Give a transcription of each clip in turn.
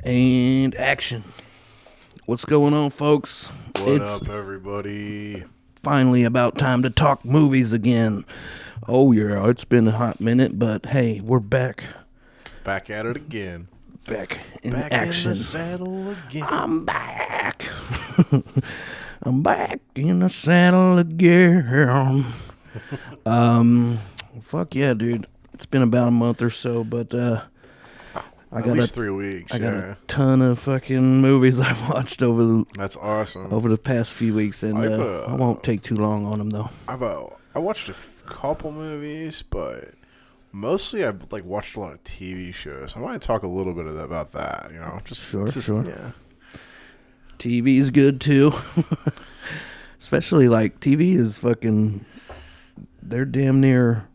And action. What's going on, folks? What up, everybody? Finally about time to talk movies again. Oh, yeah, it's been a hot minute, but hey, we're back. Back at it again. Back in Back action. in the saddle again. I'm back. I'm back in the saddle again. Fuck yeah, dude. It's been about a month or so, but at least 3 weeks. I got a ton of fucking movies I've watched That's awesome. over the past few weeks, and I won't take too long on them though. I watched a couple movies, but mostly I've watched a lot of TV shows. I want to talk a little bit about that. You know, Sure. Yeah. TV's good too, especially TV is fucking. They're damn near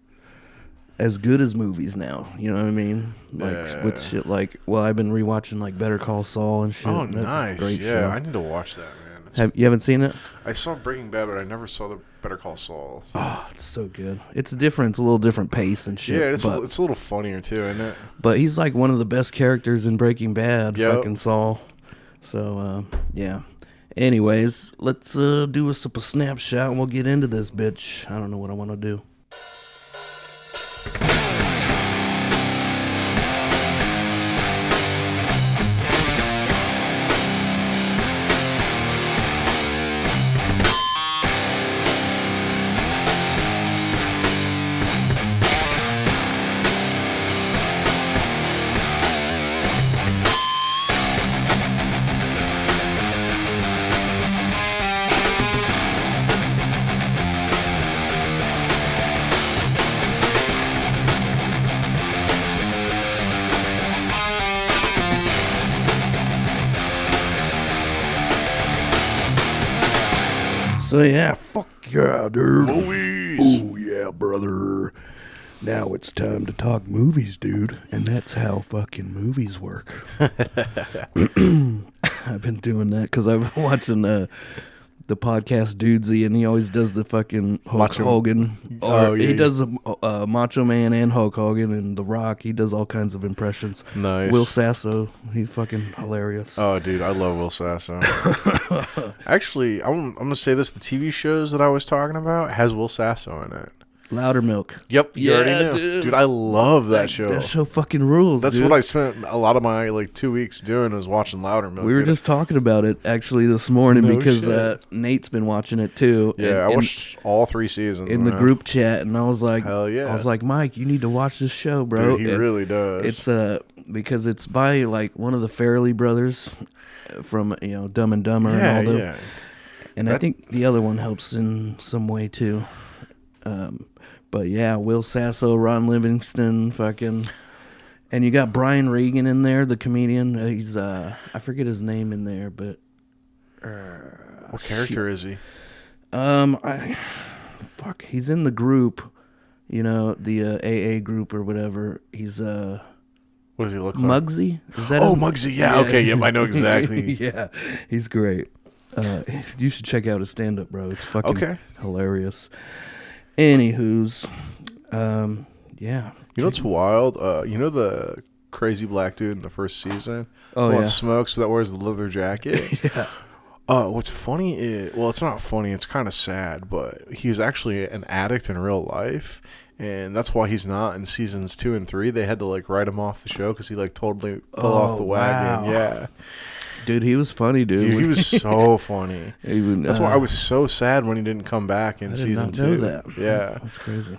as good as movies now, you know what I mean? With shit I've been rewatching Better Call Saul and shit. Oh, and that's nice. A great yeah, show. I need to watch that, man. You haven't seen it? I saw Breaking Bad, but I never saw the Better Call Saul. So. Oh, it's so good. It's different. It's a little different pace and shit. Yeah, it's a little funnier too, isn't it? But he's one of the best characters in Breaking Bad, yep. fucking Saul. So, yeah. Anyways, let's do a snapshot and we'll get into this bitch. I don't know what I want to do. So yeah, fuck yeah, dude. Movies. Oh yeah, brother. Now it's time to talk movies, dude. And that's how fucking movies work. I've been doing that because I've been watching the podcast Dudesy, and he always does the fucking Hulk Hogan. He does Macho Man and Hulk Hogan and The Rock. He does all kinds of impressions. Nice. Will Sasso, he's fucking hilarious. Oh, dude, I love Will Sasso. Actually, I'm going to say this. The TV shows that I was talking about has Will Sasso in it. Loudermilk. Yep, you already knew. Dude, I love that show. That show fucking rules. That's dude. what I spent a lot of my 2 weeks doing, was watching Loudermilk. We were just talking about it actually this morning because Nate's been watching it too. Yeah, I watched all 3 seasons in the group chat, and I was like, hell yeah. I was like, Mike, you need to watch this show, bro. Dude, he really does. It's because it's by one of the Farrelly brothers from Dumb and Dumber and all them. Yeah. And I think the other one helps in some way too. But yeah, Will Sasso, Ron Livingston, fucking, and you got Brian Regan in there, the comedian. He's I forget his name in there, but what character is he? He's in the group, the AA group or whatever. He's what does he look like? Muggsy? Is that Muggsy. Yeah. Okay. Yep. I know exactly. Yeah, he's great. You should check out his stand-up, bro. It's fucking hilarious. Anywho's, yeah. You know what's wild? You know the crazy black dude in the first season? Oh, who yeah. Smokes that wears the leather jacket? Yeah. What's funny is, it's not funny, it's kind of sad, but he's actually an addict in real life, and that's why he's not in seasons 2 and 3. They had to write him off the show because he totally fell off the wagon. Wow. Yeah. Dude, he was funny, dude. He was so funny. Even, that's why I was so sad when he didn't come back in season 2. I did not know that. Yeah. That's crazy.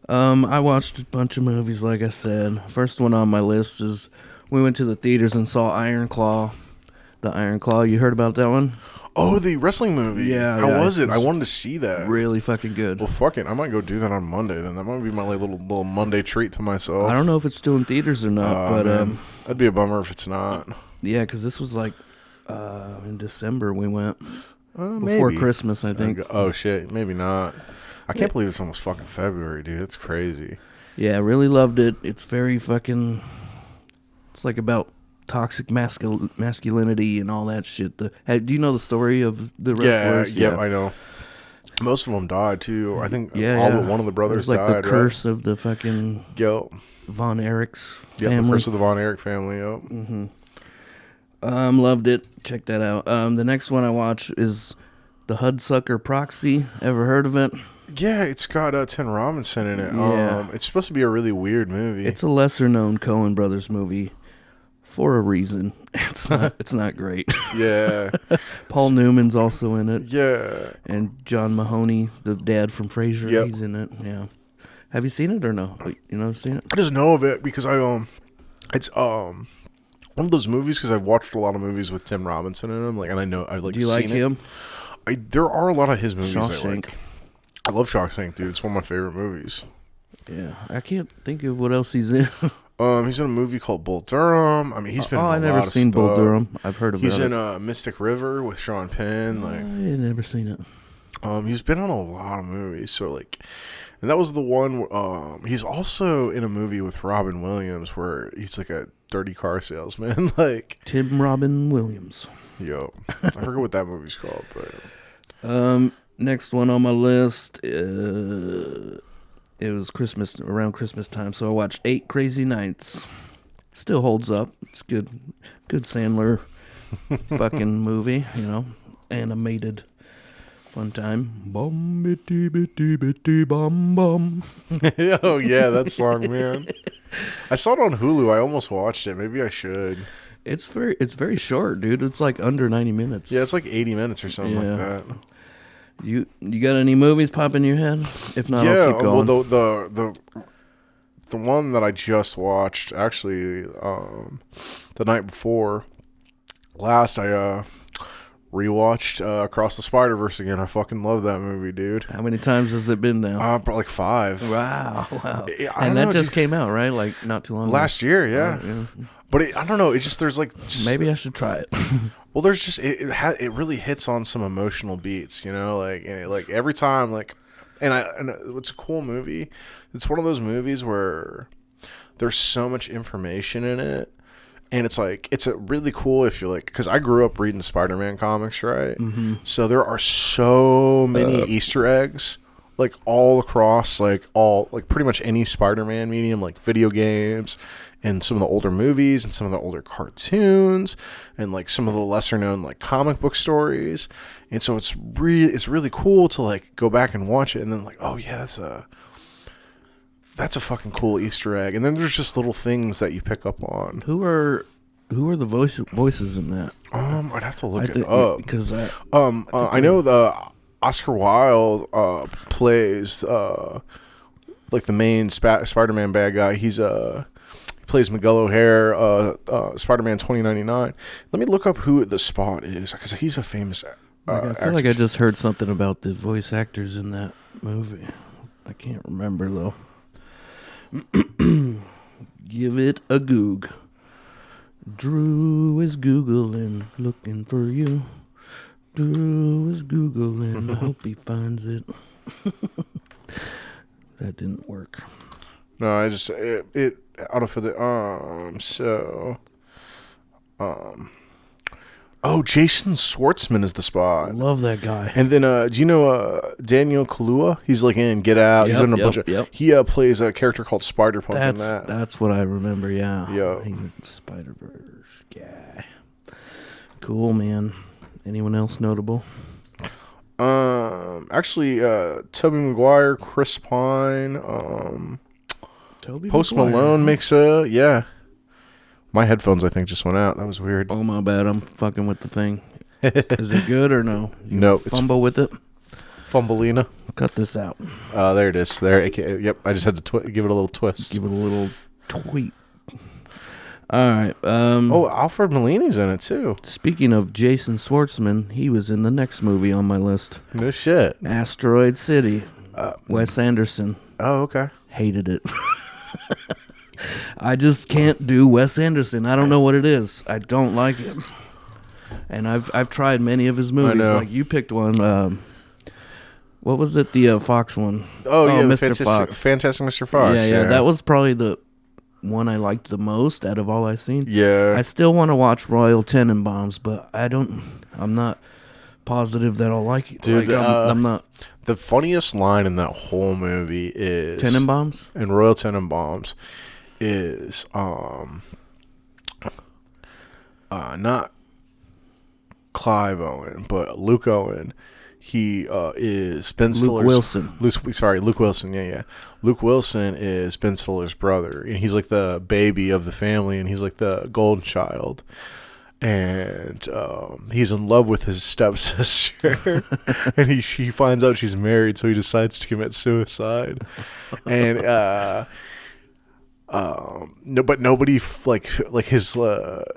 I watched a bunch of movies, like I said. First one on my list is we went to the theaters and saw Iron Claw. The Iron Claw. You heard about that one? Oh, the wrestling movie. Yeah. How was it? I wanted to see that. Really fucking good. Well, fuck it. I might go do that on Monday then. That might be my little Monday treat to myself. I don't know if it's still in theaters or not, but that'd be a bummer if it's not. Yeah, because this was in December we went. Before Christmas, I think. Oh, shit. Maybe not. I can't believe it's almost fucking February, dude. It's crazy. Yeah, I really loved it. It's very fucking... It's about toxic masculinity and all that shit. Do you know the story of the wrestlers? Yeah, I know. Most of them died too. I think all but one of the brothers died. The curse of the fucking Von Erich's family. The curse of the Von Erich family. Yep. Mm-hmm. Loved it. Check that out. The next one I watch is The Hudsucker Proxy. Ever heard of it? Yeah, it's got Tim Robinson in it. Yeah. It's supposed to be a really weird movie. It's a lesser-known Coen Brothers movie for a reason. It's not great. Yeah. Paul Newman's also in it. Yeah. And John Mahoney, the dad from Frasier, Yep. he's in it. Yeah. Have you seen it or no? You never seen it? I just know of it because it's one of those movies because I've watched a lot of movies with Tim Robinson in them. Like, and I know I like. Do you like him? There are a lot of his movies I Shawshank. like. I love Shawshank, dude. It's one of my favorite movies. Yeah, I can't think of what else he's in. He's in a movie called Bull Durham. I mean, he's been in a I've lot never of seen Bull stuff. Durham. I've heard about it. He's in Mystic River with Sean Penn. Like, I've never seen it. he's been on a lot of movies. So like, and that was the one. He's also in a movie with Robin Williams where he's like a dirty car salesman. Like Tim Robin Williams. Yo, I forget what that movie's called, but Next one on my list, it was around Christmas time, so I watched 8 Crazy Nights. Still holds up. It's good Sandler fucking movie, animated fun time. Bum bitty bitty bitty bum bum. oh yeah, that song, man. I saw it on Hulu. I almost watched it. Maybe I should. It's very short, dude. It's like under 90 minutes. Yeah, it's like 80 minutes or something like that. You got any movies pop in your head? If not, I'll keep going. Well, the one that I just watched, actually, the night before last, I rewatched Across the Spider-Verse again. I fucking love that movie, dude. How many times has it been now? Probably like 5. Wow. And that just came out, right? Like not too long ago. Last year, yeah. Yeah. But I don't know. It's just there's like Maybe I should try it. Well, there's just it really hits on some emotional beats, like every time, like, and it's a cool movie. It's one of those movies where there's so much information in it, and it's like it's a really cool if you're like, because I grew up reading Spider-Man comics, right? Mm-hmm. So there are so many Easter eggs, like all across, like pretty much any Spider-Man medium, like video games. And some of the older movies and some of the older cartoons and like some of the lesser known like comic book stories. And so it's really cool to like go back and watch it and then like, oh yeah, that's a fucking cool Easter egg. And then there's just little things that you pick up on. Who are the voices in that? I'd have to look it up because I know the Oscar Wilde plays like the main Spider-Man bad guy. He's plays Miguel O'Hare, Spider-Man 2099. Let me look up who the Spot is because he's a famous I feel like I just heard something about the voice actors in that movie. I can't remember though. Give it a goog. Drew is Googling, looking for you. Drew is Googling, I hope he finds it. That didn't work. No, I just it autofilled it. Jason Schwartzman is the Spot. I love that guy. And then do you know Daniel Kaluuya? He's like in Get Out. He's in a bunch of. He plays a character called Spider-Punk in that. That's what I remember. Yeah. Yeah. He's a Spider-Verse guy. Cool, man. Anyone else notable? Actually, Tobey Maguire, Chris Pine, Post Malone makes yeah. My headphones, I think, just went out. That was weird. Oh, my bad. I'm fucking with the thing. Is it good or no? No. Fumble with it? Fumbleina. Cut this out. There it is. There. Yep. I just had to give it a little twist. Give it a little tweet. All right. Alfred Molina's in it, too. Speaking of Jason Schwartzman, he was in the next movie on my list. No shit. Asteroid City. Wes Anderson. Oh, okay. Hated it. I just can't do Wes Anderson. I don't know what it is. I don't like it. And I've tried many of his movies. Like you picked one. What was it? The Fox one. Oh yeah, Mr. Fox. Fantastic Mr. Fox. Yeah. That was probably the one I liked the most out of all I've seen. Yeah. I still want to watch Royal Tenenbaums, but I'm not positive that I'll like it. Dude, I'm not. The funniest line in that whole movie is Tenenbaums? In Royal Tenenbaums is not Clive Owen, but Luke Owen. He is Ben Stiller's... Luke Wilson, yeah. Luke Wilson is Ben Stiller's brother, and he's like the baby of the family, and he's like the golden child. And he's in love with his stepsister, and he finds out she's married, so he decides to commit suicide. And but nobody like his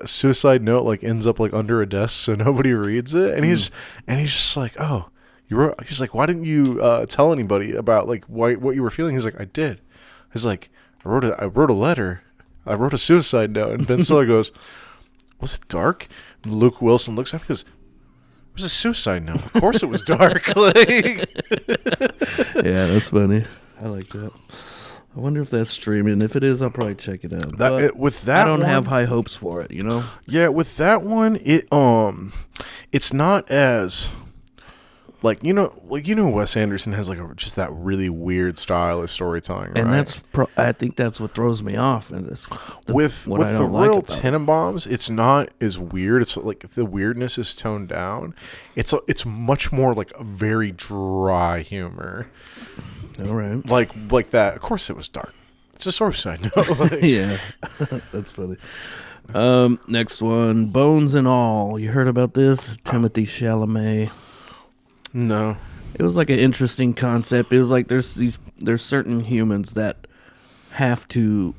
suicide note like ends up like under a desk, so nobody reads it. And he's just like, oh, you wrote. He's like, why didn't you tell anybody about like what you were feeling? He's like, I did. He's like, I wrote a letter. I wrote a suicide note. And Ben Stiller goes, was it dark? And Luke Wilson looks at me and goes, it was a suicide note. Of course it was dark. Like, yeah, that's funny. I like that. I wonder if that's streaming. If it is, I'll probably check it out. I don't have high hopes for it, you know? Yeah, with that one, it's not as like Wes Anderson has like just that really weird style of storytelling, right? And I think that's what throws me off. And with the real Tenenbaums, it's not as weird. It's like the weirdness is toned down. It's much more like a very dry humor. All right, like that. Of course, it was dark. It's a suicide note. Yeah, that's funny. Next one, Bones and All. You heard about this? Timothée Chalamet. No. It was like an interesting concept. It was like there's certain humans that have to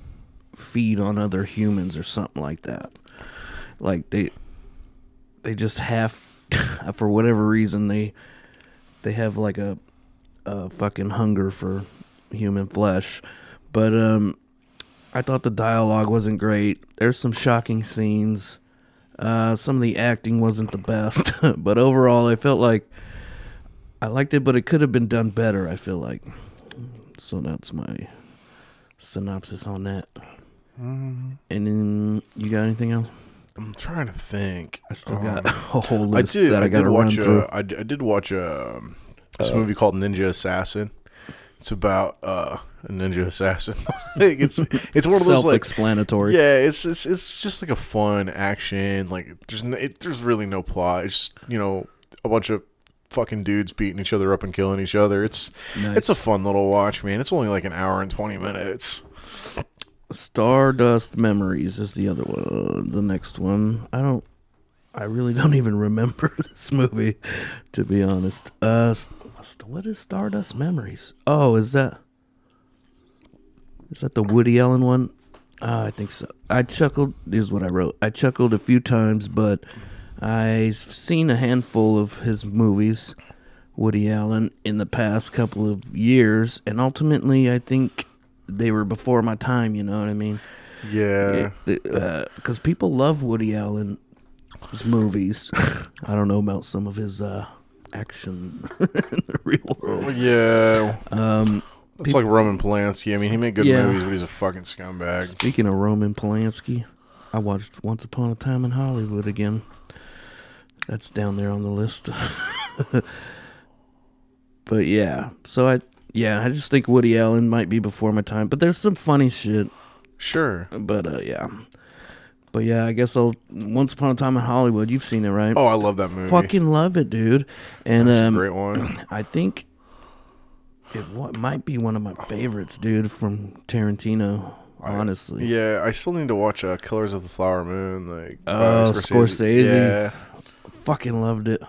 feed on other humans or something like that. Like they just have for whatever reason they have like a fucking hunger for human flesh. But I thought the dialogue wasn't great. There's some shocking scenes. Some of the acting wasn't the best. But overall, I felt like I liked it, but it could have been done better, I feel like. So that's my synopsis on that. And then, you got anything else? I'm trying to think. I still got a whole list that I got to run through. I did watch this movie called Ninja Assassin. It's about a ninja assassin. it's one of those self-explanatory. Like, yeah, it's just like a fun action. Like there's really no plot. It's just, a bunch of fucking dudes beating each other up and killing each other. It's a fun little watch, man. It's only like an hour and 20 minutes. Stardust Memories is the other one. The next one. I really don't even remember this movie, to be honest. What is Stardust Memories? Oh, is that the Woody Allen one? I think so. I chuckled. Here's what I wrote. I chuckled a few times, but I've seen a handful of his movies, Woody Allen, in the past couple of years, and ultimately I think they were before my time, you know what I mean? Yeah. Because people love Woody Allen's movies. I don't know about some of his action in the real world. Yeah. It's like Roman Polanski. I mean, he made good movies, but he's a fucking scumbag. Speaking of Roman Polanski, I watched Once Upon a Time in Hollywood again. That's down there on the list. But yeah, so I just think Woody Allen might be before my time, but there's some funny shit. Sure. But yeah. But yeah, I guess Once Upon a Time in Hollywood, you've seen it, right? Oh, I love that movie. Fucking love it, dude. And that's a great one. I think it might be one of my favorites, dude, from Tarantino. Honestly. Yeah, I still need to watch Killers of the Flower Moon. Like, Scorsese. Yeah. Fucking loved it.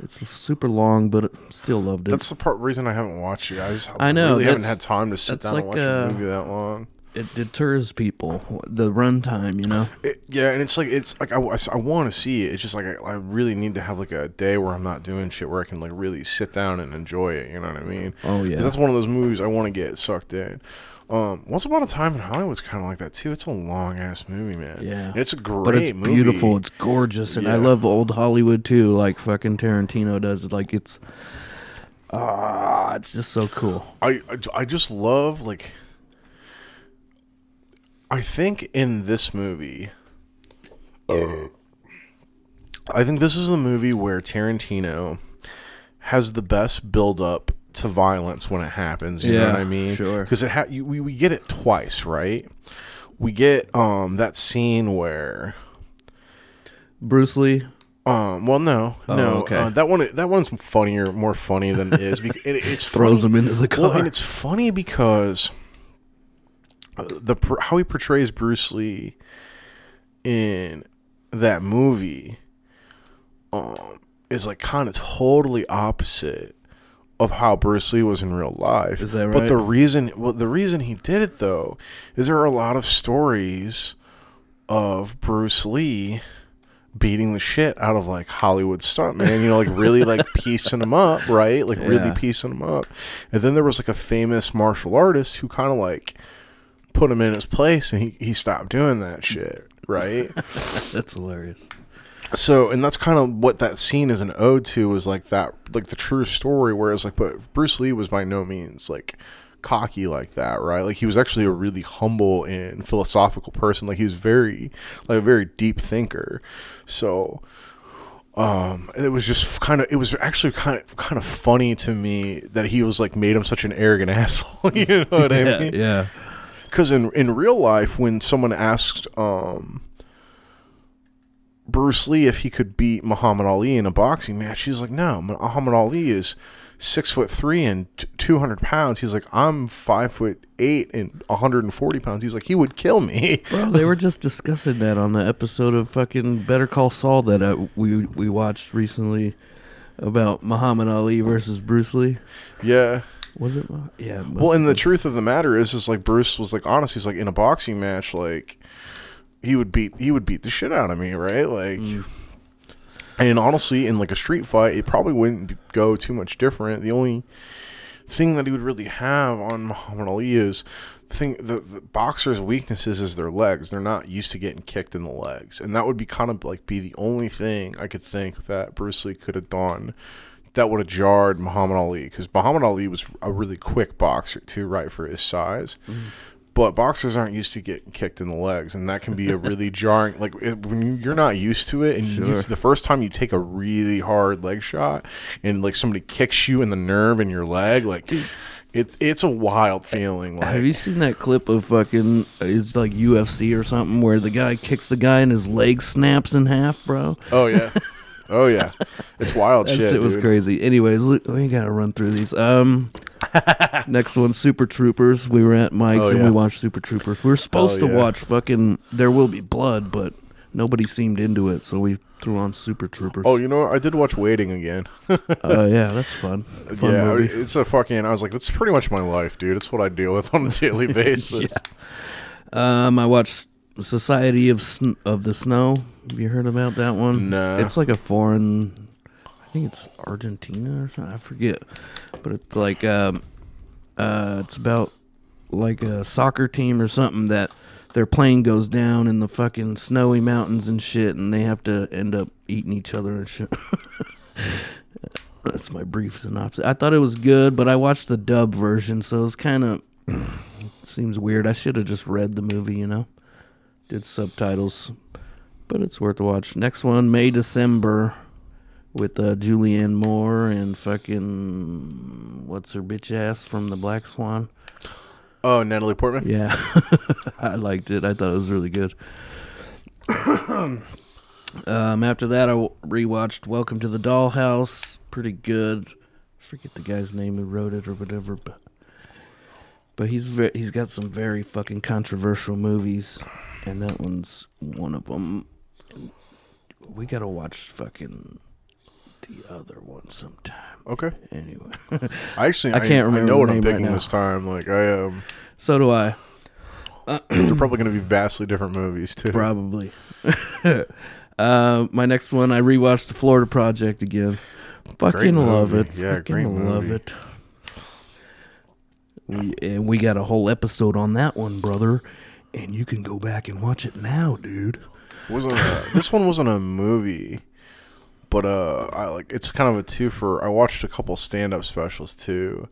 It's super long, but still loved it. That's the reason I haven't watched it. I know. Really haven't had time to sit down and watch a movie that long. It deters people, the runtime, you know? And it's like I want to see it. It's just like I really need to have like a day where I'm not doing shit, where I can like really sit down and enjoy it, you know what I mean? Oh, yeah. 'Cause that's one of those movies I want to get sucked in. Once Upon a Time in Hollywood's kind of like that too. It's a long ass movie, man. Yeah, and it's a great but it's movie. Beautiful. It's gorgeous, and I love old Hollywood too. Like fucking Tarantino does. Like it's just so cool. I just love like. I think in this movie, I think this is the movie where Tarantino has the best build up to violence when it happens, you know what I mean? Sure. Because we get it twice, right? We get that scene where Bruce Lee. Well, no. Okay. That one's funnier, more funny than it is. It's Throws funny. him into the car. Well, and it's funny because how he portrays Bruce Lee in that movie is like kind of totally opposite of how Bruce Lee was in real life. Is that right? But the reason he did it though is there are a lot of stories of Bruce Lee beating the shit out of like Hollywood stuntmen, like really like piecing them up, right? Like really piecing them up. And then there was like a famous martial artist who kind of like put him in his place, and he stopped doing that shit, right? That's hilarious. So, and that's kind of what that scene is an ode to, is like that, like the true story. Whereas like, but Bruce Lee was by no means like cocky like that, right? Like he was actually a really humble and philosophical person. Like he was very, like a very deep thinker. So, it was just it was actually kind of funny to me that he was like made him such an arrogant asshole. You know what I mean? Yeah. Because in real life, when someone asked Bruce Lee if he could beat Muhammad Ali in a boxing match, he's like, no, Muhammad Ali is 6'3" and 200 pounds. He's like, I'm 5'8" and 140 pounds. He's like, he would kill me. Bro, they were just discussing that on the episode of fucking Better Call Saul that we watched recently about Muhammad Ali versus Bruce Lee. Yeah. Was it? Yeah. Well, and the truth of the matter is like Bruce was like honest. He's like, in a boxing match, like he would beat the shit out of me, right? Like, and honestly, in like a street fight, it probably wouldn't go too much different. The only thing that he would really have on Muhammad Ali is the boxer's weaknesses is their legs. They're not used to getting kicked in the legs, and that would be kind of like be the only thing I could think that Bruce Lee could have done that would have jarred Muhammad Ali, because Muhammad Ali was a really quick boxer too, right, for his size. But boxers aren't used to getting kicked in the legs, and that can be a really jarring. Like when you're not used to it, and the first time you take a really hard leg shot, and like somebody kicks you in the nerve in your leg, like dude, it's a wild feeling. Like, have you seen that clip of fucking it's like UFC or something where the guy kicks the guy and his leg snaps in half, bro? Oh yeah. Oh yeah, it's wild that shit. It was crazy. Anyways, we gotta run through these. Next one, Super Troopers. We were at Mike's and we watched Super Troopers. We were supposed to watch fucking There Will Be Blood, but nobody seemed into it, so we threw on Super Troopers. Oh, you know what? I did watch Waiting again. Yeah, that's fun. Movie. It's a fucking. I was like, that's pretty much my life, dude. It's what I deal with on a daily basis. I watched Society of the Snow. Have you heard about that one? No. It's like a foreign, I think it's Argentina or something. I forget. But it's like, it's about like a soccer team or something that their plane goes down in the fucking snowy mountains and shit, and they have to end up eating each other and shit. That's my brief synopsis. I thought it was good, but I watched the dub version, so it's kind of seems weird. I should have just read the movie, did subtitles, but it's worth a watch. Next one, May December, with Julianne Moore and fucking what's her bitch ass from the Black Swan. Oh, Natalie Portman? Yeah. I liked it. I thought it was really good. After that, I rewatched Welcome to the Dollhouse. Pretty good. I forget the guy's name who wrote it or whatever, but he's got some very fucking controversial movies, and that one's one of them. We gotta watch fucking the other one sometime. Okay. Anyway, I can't remember. I know what I'm picking this time. Like So do I. They're probably going to be vastly different movies too. Probably. My next one, I rewatched The Florida Project again. Fucking love it. Yeah, great movie. Love it. We got a whole episode on that one, brother, and you can go back and watch it now, dude. This one wasn't a movie, but it's kind of a twofer. I watched a couple stand-up specials too.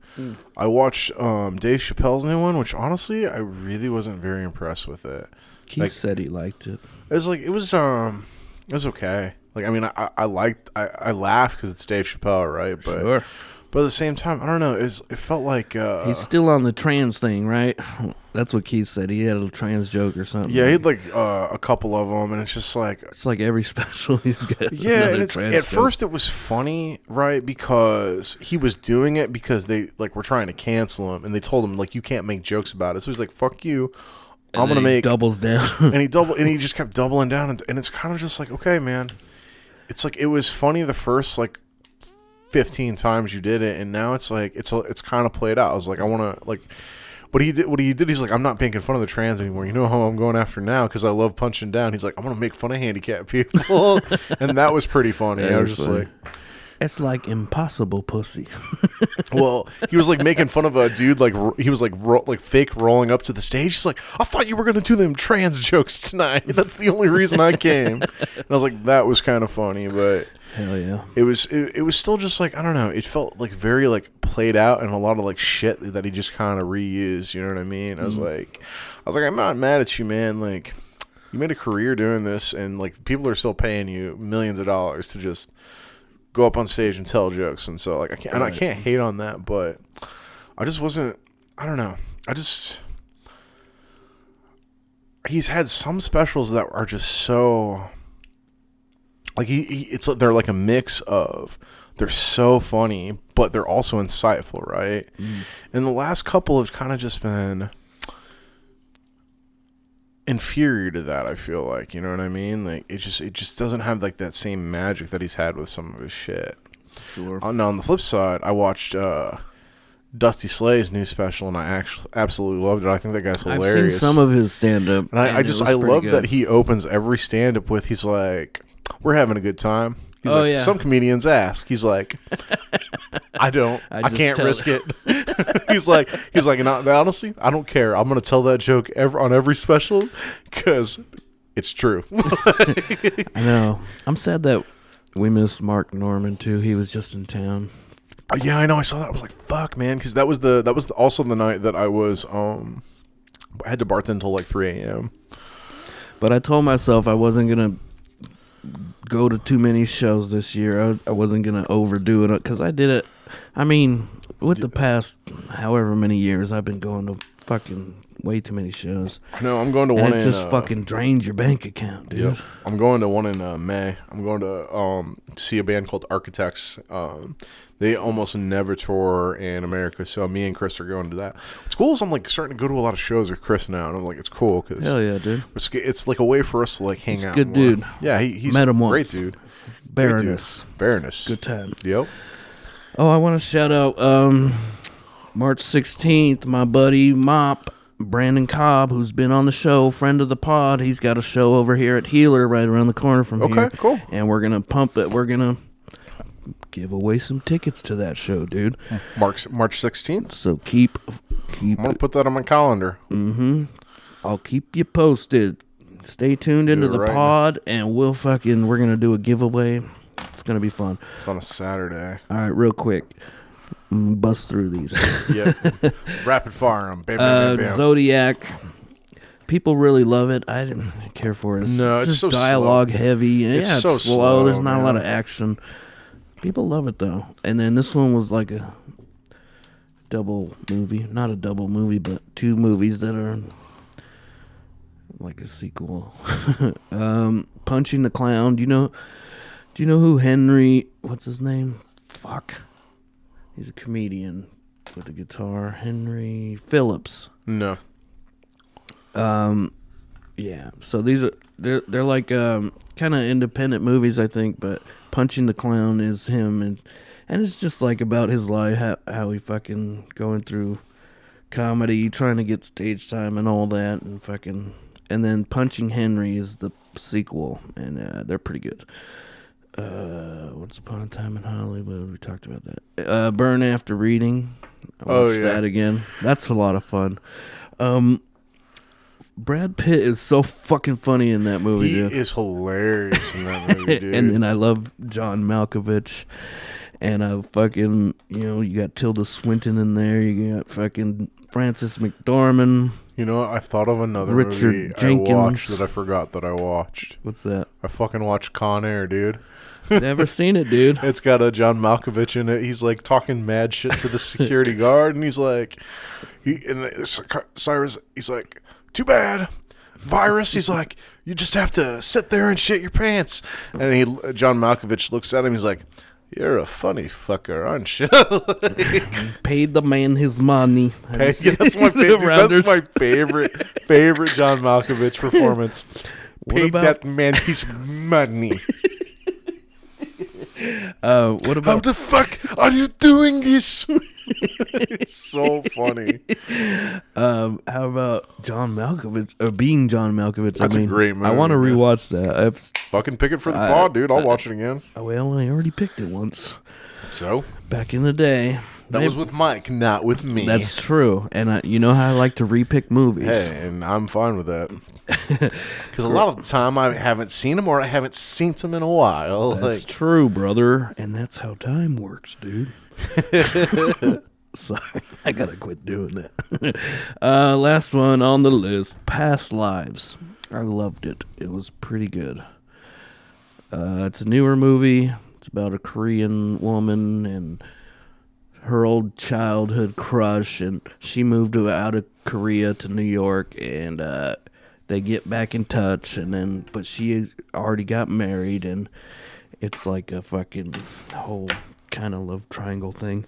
I watched Dave Chappelle's new one, which honestly I really wasn't very impressed with it. Keith said he liked it. It was okay. Like, I mean, I laughed because it's Dave Chappelle, right? But sure. But at the same time, I don't know. It felt like He's still on the trans thing, right? That's what Keith said. He had a trans joke or something. Yeah, he had like a couple of them, and it's just like it's like every special he's got. Yeah, and at first it was funny, right? Because he was doing it because they like were trying to cancel him, and they told him like you can't make jokes about it. So he's like, "Fuck you." I'm gonna make doubles down, and he just kept doubling down, and it's kind of just like, okay, man, it's like it was funny the first like 15 times you did it, and now it's like it's kind of played out. I was like, I want to like, what he did. He's like, I'm not making fun of the trans anymore. You know how I'm going after now because I love punching down. He's like, I'm gonna make fun of handicapped people, and that was pretty funny. I was just funny. Like. It's like impossible pussy. Well, he was like making fun of a dude, like he was like fake rolling up to the stage. He's like, I thought you were gonna do them trans jokes tonight. That's the only reason I came. And I was like, that was kind of funny, but hell yeah, it was still just like, I don't know. It felt like very like played out and a lot of like shit that he just kind of reused. You know what I mean? I was like, I'm not mad at you, man. Like, you made a career doing this, and like people are still paying you millions of dollars to just go up on stage and tell jokes, and so like I can't hate on that, but I just wasn't. I don't know. He's had some specials that are just so like they're like a mix of they're so funny, but they're also insightful, right? And the last couple have kind of just been inferior to that. I feel like, you know what I mean? Like it just doesn't have like that same magic that he's had with some of his shit. Sure. Now on the flip side, I watched Dusty Slay's new special, and I actually absolutely loved it. I think that guy's hilarious. I've seen some of his stand up, and I love that he opens every stand up with he's like, "We're having a good time." He's like, yeah. Some comedians ask. He's like, I can't risk it. he's like, and honestly, I don't care. I'm gonna tell that joke on every special because it's true. I know. I'm sad that we missed Mark Norman too. He was just in town. Yeah, I know. I saw that. I was like, fuck, man, because that was also the night that I was I had to bartend until like 3 a.m. But I told myself I wasn't gonna go to too many shows this year. I wasn't gonna overdo it because I did it. I mean, with the past however many years, I've been going to fucking way too many shows. No, I'm going to one. It just fucking drains your bank account, dude. Yep. I'm going to one in May. I'm going to see a band called Architects. They almost never tour in America, so me and Chris are going to that. What's cool is I'm like starting to go to a lot of shows with Chris now, and I'm like, it's cool because hell yeah, dude. It's like a way for us to like hang out. Good more. Dude. Yeah, he's met him a once. great dude. Baroness. Good time. Yep. Oh, I want to shout out March 16th, my buddy Mop, Brandon Cobb, who's been on the show, friend of the pod. He's got a show over here at Healer right around the corner from here. Okay, cool. And we're going to pump it. We're going to give away some tickets to that show, dude. March 16th? So keep I'm going to put that on my calendar. Mm-hmm. I'll keep you posted. Stay tuned into the pod, and we're going to do a giveaway. It's going to be fun. It's on a Saturday. All right, real quick. Bust through these. Yep. Rapid fire them. Bam, bam, bam, bam. Zodiac. People really love it. I didn't care for it. No, it's just so dialogue slow. heavy. It's It's so slow. There's not man. a lot of action. People love it, though. And then this one was like a double movie. Not a double movie, but two movies that are like a sequel. Punching the Clown. Do you know who Henry... What's his name? Fuck. He's a comedian with a guitar. Henry Phillips. No. Yeah. So these are they're like kind of independent movies, I think. But Punching the Clown is him, and it's just like about his life, how he fucking going through comedy, trying to get stage time and all that, and then Punching Henry is the sequel, and they're pretty good. Once Upon a Time in Hollywood, we talked about that. Burn After Reading. I watched that again. That's a lot of fun. Brad Pitt is so fucking funny in that movie, dude. He is hilarious in that movie, dude. And then I love John Malkovich. And I fucking, you got Tilda Swinton in there. You got fucking Francis McDormand. You know what? I thought of another Richard movie Jenkins. I watched that I forgot that I watched. What's that? I fucking watched Con Air, dude. Never seen it, dude. It's got a John Malkovich in it. He's like talking mad shit to the security guard, and he's like, Cyrus, he's like, too bad, virus. He's like, you just have to sit there and shit your pants. And John Malkovich looks at him. He's like, you're a funny fucker, aren't you? Paid the man his money. Yeah, that's my favorite. That's my favorite John Malkovich performance. Paid that man his money. What about how the fuck are you doing this? It's so funny. How about John Malkovich or being John Malkovich? That's a great movie. I want to rewatch that. Fucking pick it for the pod, dude. I'll watch it again. Well, I already picked it once. So back in the day. That was with Mike, not with me. That's true. And you know how I like to repick movies. Hey, and I'm fine with that. Because a lot of the time I haven't seen them or I haven't seen them in a while. That's true, brother. And that's how time works, dude. Sorry, I gotta quit doing that. Last one on the list, Past Lives. I loved it. It was pretty good. It's a newer movie. It's about a Korean woman and her old childhood crush, and she moved out of Korea to New York, and they get back in touch, but she already got married, and it's like a fucking whole kind of love triangle thing.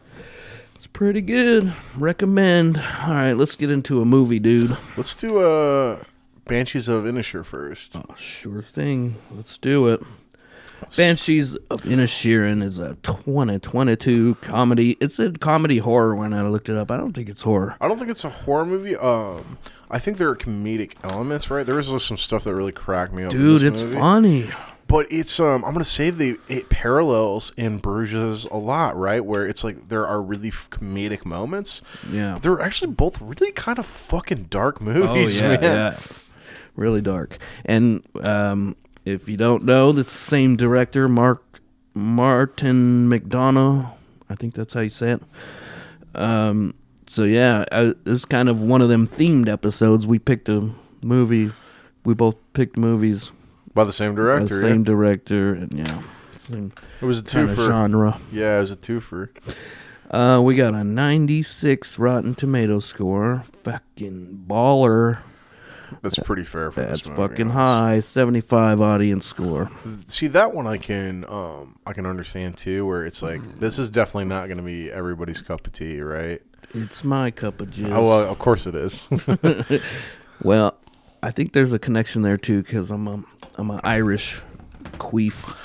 It's pretty good. Recommend. All right, let's get into a movie, dude. Let's do Banshees of Inisherin first. Oh, sure thing. Let's do it. Banshees of Inisherin is a 2022 comedy. It's a comedy horror when I looked it up. I don't think it's horror. I don't think it's a horror movie. I think there are comedic elements, right? There is some stuff that really cracked me up. Dude, it's funny. But it's I'm gonna say it parallels In Bruges a lot, right? Where it's like there are really comedic moments. Yeah, but they're actually both really kind of fucking dark movies. Oh yeah, man. yeah, really dark. And if you don't know, it's the same director, Martin McDonagh. I think that's how you say it. So yeah, it's kind of one of them themed episodes. We picked a movie. We both picked movies. By the same director. The same director, and yeah. Same it was a twofer. Genre. Yeah, it was a twofer. We got a 96 Rotten Tomatoes score. Fucking baller. That's pretty fair for this movie. That's fucking high. 75 audience score. See, that one I can understand too, where it's like, this is definitely not going to be everybody's cup of tea, right? It's my cup of jizz. Oh, well, of course it is. Well, I think there's a connection there too, because I'm an Irish queef.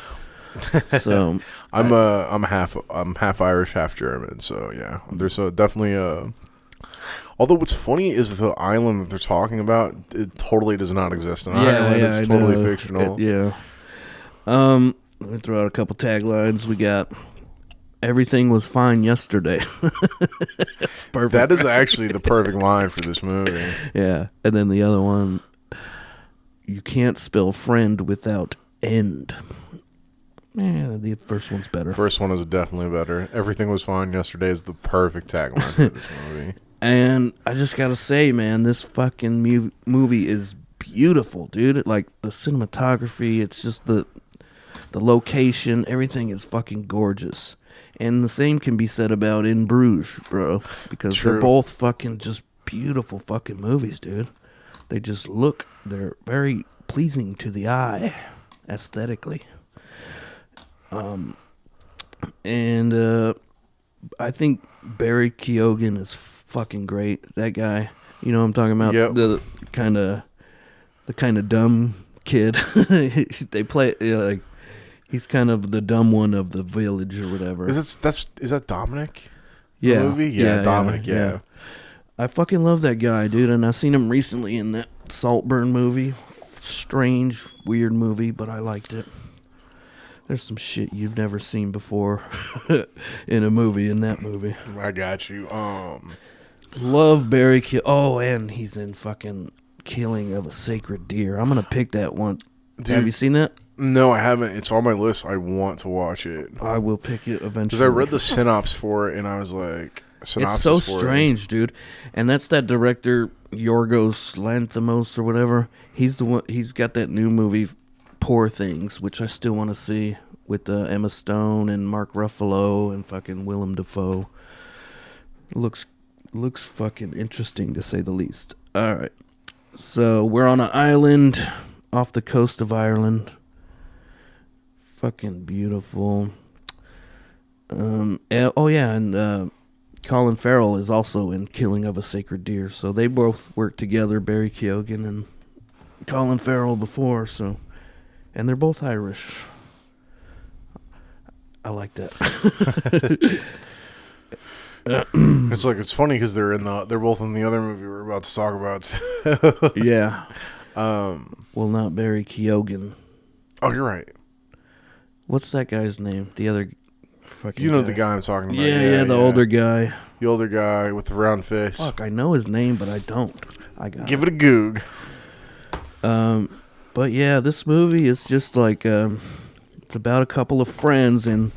So I'm half Irish, half German. So yeah, there's definitely a. Although what's funny is the island that they're talking about, it totally does not exist in Ireland. Yeah, it's totally fictional. Let me throw out a couple taglines. We got everything was fine yesterday. That's perfect. That is actually the perfect line for this movie. Yeah. And then the other one, you can't spell friend without end. Yeah, the first one's better. First one is definitely better. Everything was fine yesterday is the perfect tagline for this movie. And I just gotta say, man, this fucking movie is beautiful, dude. Like the cinematography, it's just the location, everything is fucking gorgeous. And the same can be said about In Bruges, bro, because they're both fucking just beautiful fucking movies, dude. They just they're very pleasing to the eye, aesthetically. And I think Barry Keoghan is fucking great. That guy, you know what I'm talking about? Yep. The kind of dumb kid. They play like he's kind of the dumb one of the village or whatever. Is that Dominic? Yeah. The movie? Yeah, Dominic, yeah. I fucking love that guy, dude, and I seen him recently in that Saltburn movie. Strange, weird movie, but I liked it. There's some shit you've never seen before in a movie, in that movie. I got you. Love Barry Oh, and he's in fucking Killing of a Sacred Deer. I'm going to pick that one. Dude, have you seen that? No, I haven't. It's on my list. I want to watch it. I will pick it eventually. Because I read the synopsis for it, and I was like, synopsis. It's so for strange, dude. And that's that director Yorgos Lanthimos or whatever. He's the one. He's got that new movie, Poor Things, which I still want to see with Emma Stone and Mark Ruffalo and fucking Willem Dafoe. Looks fucking interesting to say the least. All right, so we're on an island off the coast of Ireland. Fucking beautiful. And Colin Farrell is also in Killing of a Sacred Deer, so they both worked together, Barry Keoghan and Colin Farrell before, so, and they're both Irish. I like that. It's funny because they're both in the other movie we're about to talk about too. Yeah. Well, not Barry Keoghan. Oh, you're right. What's that guy's name? The other fucking You know guy. The guy I'm talking about. Yeah, the older guy. The older guy with the round face. Fuck, I know his name, but I don't. Give it a goog. But yeah, this movie is just like it's about a couple of friends, and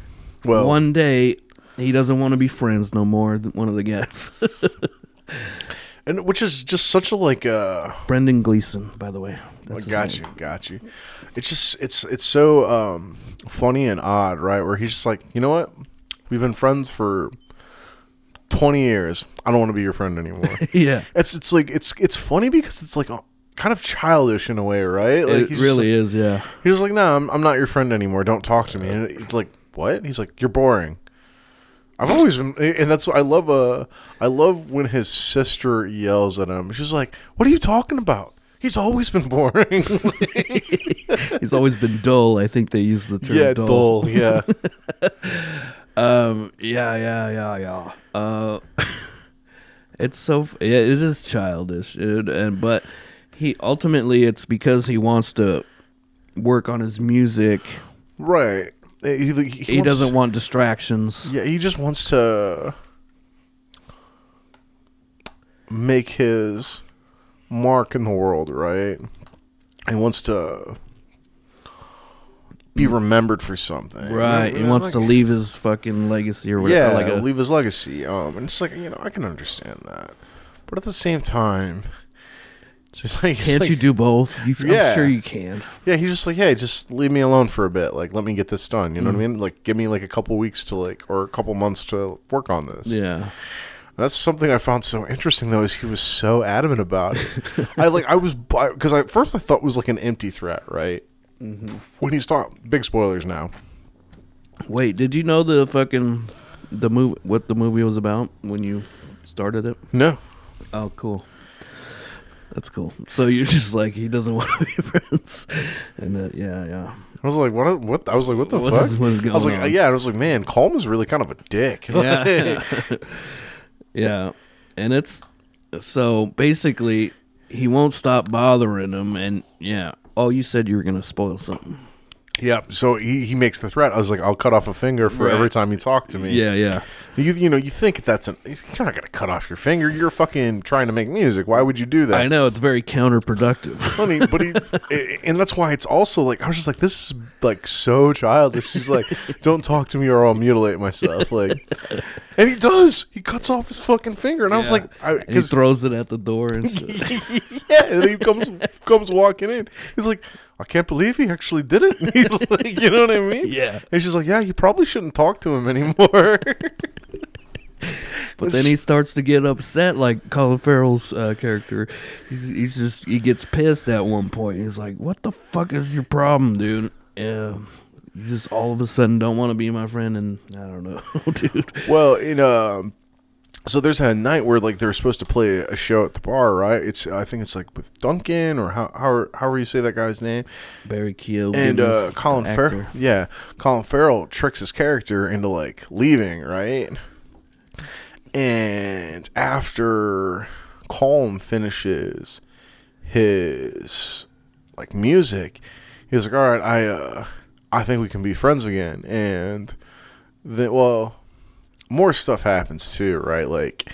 one day he doesn't want to be friends no more. One of the guys, and which is just such a Brendan Gleeson, by the way. Got you. It's just it's so funny and odd, right? Where he's just like, you know what? We've been friends for 20 years. I don't want to be your friend anymore. Yeah, it's like it's funny because it's like kind of childish in a way, right? Like, it really is. Yeah, he's like, no, I'm not your friend anymore. Don't talk to me. And it's like, what? He's like, you're boring. I've always been, and that's what I love. I love when his sister yells at him. She's like, "What are you talking about? He's always been boring. He's always been dull." I think they use the term dull. Yeah. Yeah. It's so it is childish, dude, but he ultimately it's because he wants to work on his music, right? He doesn't want distractions. Yeah, he just wants to make his mark in the world, right? He wants to be remembered for something, right? He wants to leave his fucking legacy or whatever. Yeah, leave his legacy. And it's like, I can understand that, but at the same time, just like, can't you do both? I'm sure you can. Yeah, he's just like, hey, just leave me alone for a bit. Like, let me get this done. You know what I mean? Like, give me like a couple weeks to or a couple months to work on this. Yeah. That's something I found so interesting, though, is he was so adamant about it. Because at first I thought it was like an empty threat, right? Mm-hmm. When he's talking, big spoilers now. Wait, did you know what the movie was about when you started it? No. Oh, cool. That's cool. So you're just like, he doesn't want to be friends, and yeah. I was like, what? I was like, what the fuck? What is going I was like, on? yeah. I was like, man, Colm is really kind of a dick. Yeah. Yeah, and it's so basically he won't stop bothering him, and yeah. Oh, you said you were gonna spoil something. Yeah, so he makes the threat. I was like, I'll cut off a finger for every time you talk to me. Yeah. You think you're not gonna cut off your finger. You're fucking trying to make music. Why would you do that? I know, it's very counterproductive. Funny, but and that's why it's also like, I was just like, this is like so childish. He's like, don't talk to me or I'll mutilate myself. Like, and he does. He cuts off his fucking finger, and I was like, he throws it at the door and shit. Yeah, and he comes walking in. He's like, I can't believe he actually did it. Like, you know what I mean? Yeah. And she's like, yeah, you probably shouldn't talk to him anymore. But then he starts to get upset, like Colin Farrell's character. He gets pissed at one point. He's like, "What the fuck is your problem, dude? Yeah, you just all of a sudden don't want to be my friend." And I don't know, dude. Well, so there's a night where like they're supposed to play a show at the bar, right? I think it's like with Duncan or however you say that guy's name, Barry Keoghan, and Colin Farrell. Yeah, Colin Farrell tricks his character into like leaving, right? And after Colm finishes his like music, he's like, all right, I think we can be friends again. And then, more stuff happens too, right? Like,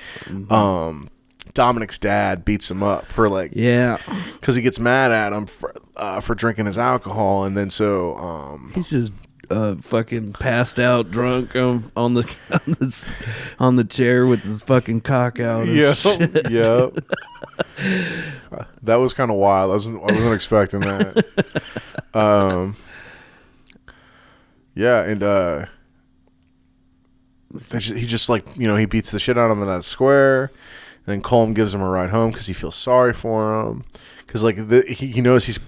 Dominic's dad beats him up for like, because he gets mad at him for drinking his alcohol, and then so he's just fucking passed out drunk on the chair with his fucking cock out. Yeah, yeah. That was kind of wild. I wasn't expecting that. Yeah, and he just like, he beats the shit out of him in that square. And then Colm gives him a ride home because he feels sorry for him. Because like he knows he's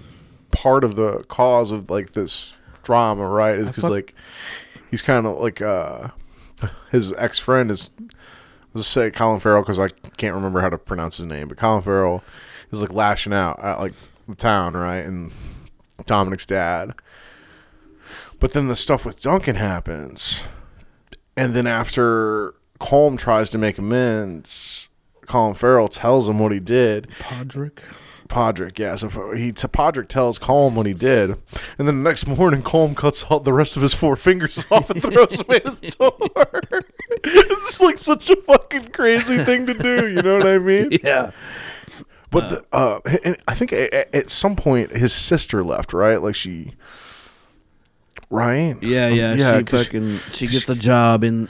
part of the cause of like this drama, right? Is because like he's kind of like his ex-friend is, let's say Colin Farrell, because I can't remember how to pronounce his name, but Colin Farrell is like lashing out at like the town, right? And Dominic's dad. But then the stuff with Duncan happens. And then after Colm tries to make amends, Colin Farrell tells him what he did. Podrick, yeah. So Podrick tells Colm what he did. And then the next morning, Colm cuts all the rest of his 4 fingers off and throws them in his door. It's like such a fucking crazy thing to do. You know what I mean? Yeah. But and I think at some point his sister left, right? Like she... Right? Yeah. She gets a job in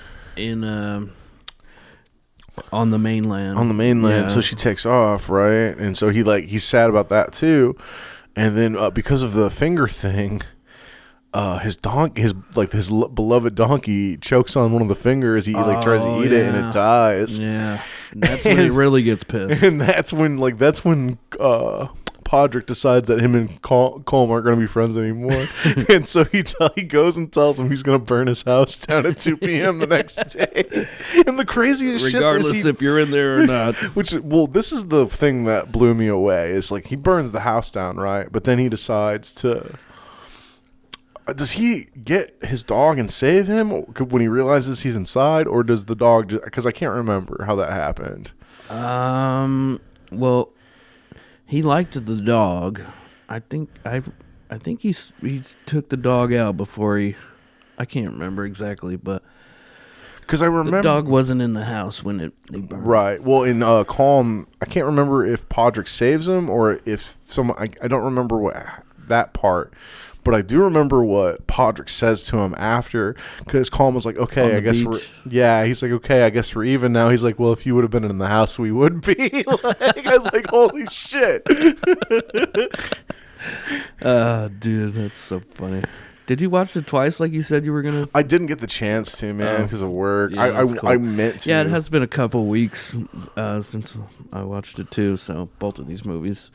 on the mainland. On the mainland, so she takes off, right? And so he's sad about that too. And then because of the finger thing, his beloved donkey chokes on one of the fingers. He tries to eat it and it dies. Yeah, and that's when he really gets pissed. And that's when Podrick decides that him and Colm aren't going to be friends anymore. And so he goes and tells him he's going to burn his house down at 2 p.m. the next day. And the craziest regardless shit is if you're in there or not. This is the thing that blew me away. Is like he burns the house down, right? But then he decides to... Does he get his dog and save him when he realizes he's inside? Or does the dog... Because I can't remember how that happened. Well... He liked the dog. I think he took the dog out before he... I can't remember exactly, but... Because I remember... The dog wasn't in the house when they burned. Right. Well, in Colm, I can't remember if Podrick saves him or if someone... I don't remember that part. But I do remember what Podrick says to him after, because Colm was like, okay, I guess we're... Yeah, he's like, okay, I guess we're even now. He's like, well, if you would have been in the house, we would be. Like, I was like, holy shit. Dude, that's so funny. Did you watch it twice like you said you were going to? I didn't get the chance to, man, because of work. Yeah, cool. I meant to. Yeah, it has been a couple weeks since I watched it too, so both of these movies.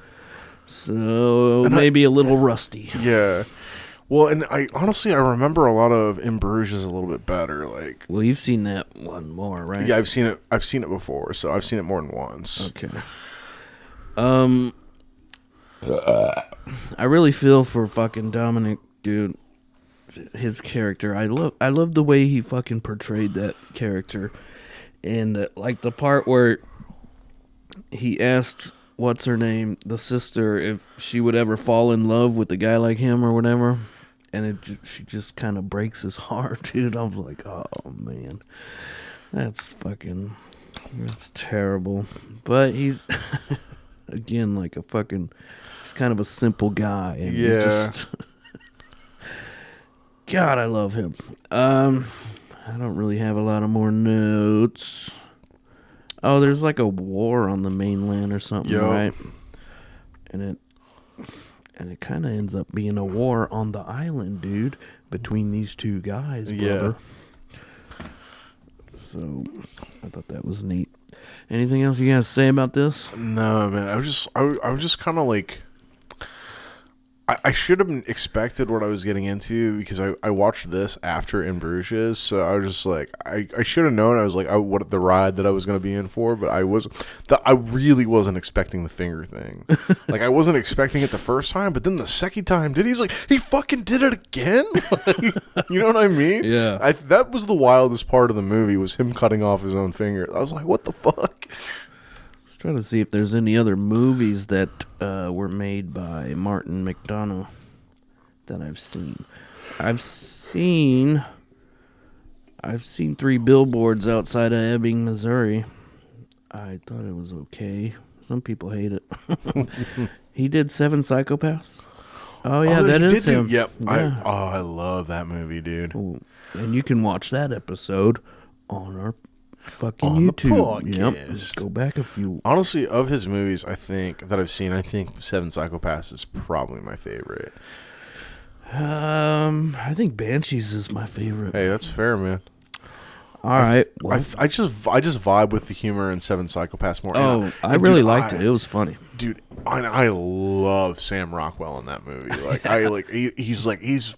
So maybe a little rusty. Yeah. Well, and I remember a lot of In Bruges a little bit better. Like, well, you've seen that one more, right? Yeah, I've seen it before, so I've seen it more than once. Okay. I really feel for fucking Dominic, dude. His character, I love the way he fucking portrayed that character, and like the part where he asked what's her name, the sister, if she would ever fall in love with a guy like him or whatever, and she just kind of breaks his heart, dude. I was like, oh man, that's terrible. But he's again like he's kind of a simple guy, and yeah. God, I love him. I don't really have a lot of more notes. Oh, there's like a war on the mainland or something, right? And it kind of ends up being a war on the island, dude, between these two guys, brother. Yeah. So I thought that was neat. Anything else you guys say about this? No, man. I was just kind of like, I should have expected what I was getting into because I watched this after In Bruges, so I was just like, I should have known. I was like, what the ride that I was going to be in for, but I really wasn't expecting the finger thing. Like, I wasn't expecting it the first time, but then the second time, he fucking did it again. Like, you know what I mean? Yeah. That was the wildest part of the movie, was him cutting off his own finger. I was like, what the fuck? Trying to see if there's any other movies that were made by Martin McDonagh that I've seen. I've seen 3 Billboards Outside of Ebbing, Missouri. I thought it was okay. Some people hate it. He did 7 Psychopaths. Oh yeah, that is him. Yep. Yeah. I love that movie, dude. Ooh. And you can watch that episode on our fucking On the YouTube. podcast. Yep. Go back a few. Honestly, of his movies, I think Seven Psychopaths is probably my favorite. I think Banshees is my favorite. Hey, that's fair, man. All right. Well, I just vibe with the humor in Seven Psychopaths more. I really liked it. It was funny. Dude, I love Sam Rockwell in that movie. Like he's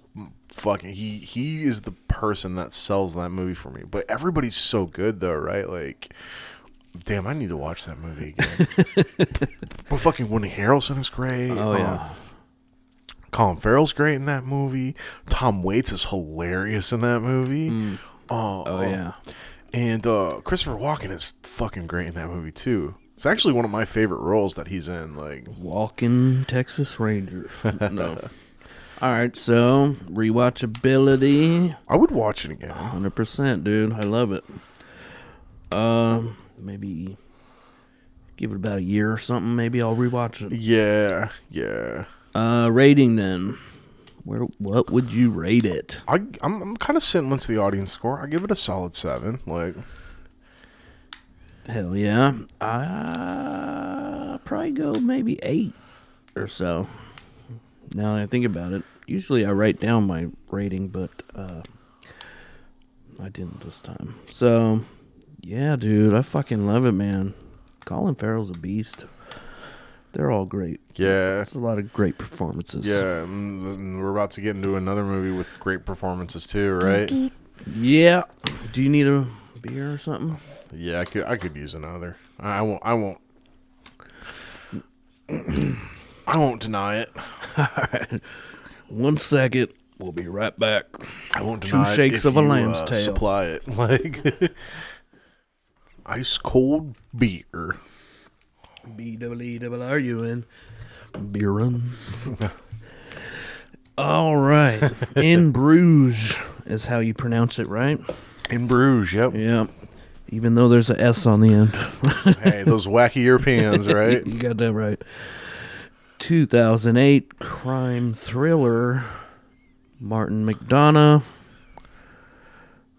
fucking he is the person that sells that movie for me. But everybody's so good though, right? Like, damn, I need to watch that movie again. But fucking Woody Harrelson is great. Oh yeah. Colin Farrell's great in that movie. Tom Waits is hilarious in that movie. Oh yeah. And Christopher Walken is fucking great in that movie too. It's actually one of my favorite roles that he's in. Like Walking Texas Ranger. No. All right, so rewatchability. I would watch it again. 100%, dude. I love it. Maybe give it about a year or something. Maybe I'll rewatch it. Yeah. Rating then. What would you rate it? I'm kind of similar to the audience score. I give it a solid 7. Like, hell yeah. I probably go maybe 8 or so. Now that I think about it, usually I write down my rating, but I didn't this time. So, yeah, dude, I fucking love it, man. Colin Farrell's a beast. They're all great. yeah. It's a lot of great performances. Yeah, and we're about to get into another movie with great performances too, right? Yeah. Do you need a beer or something? Yeah, I could use another. I won't deny it. All right. 1 second. We'll be right back. I won't 2 deny it shakes if of a you, lamb's tail. Supply it. Like ice cold beer. B-double-E-double-R-U-N. Beerun. All right. In Bruges is how you pronounce it, right? In Bruges, yep. Yeah. Even though there's a S on the end. Hey, those wacky Europeans, right? You got that right. 2008 crime thriller. Martin McDonagh.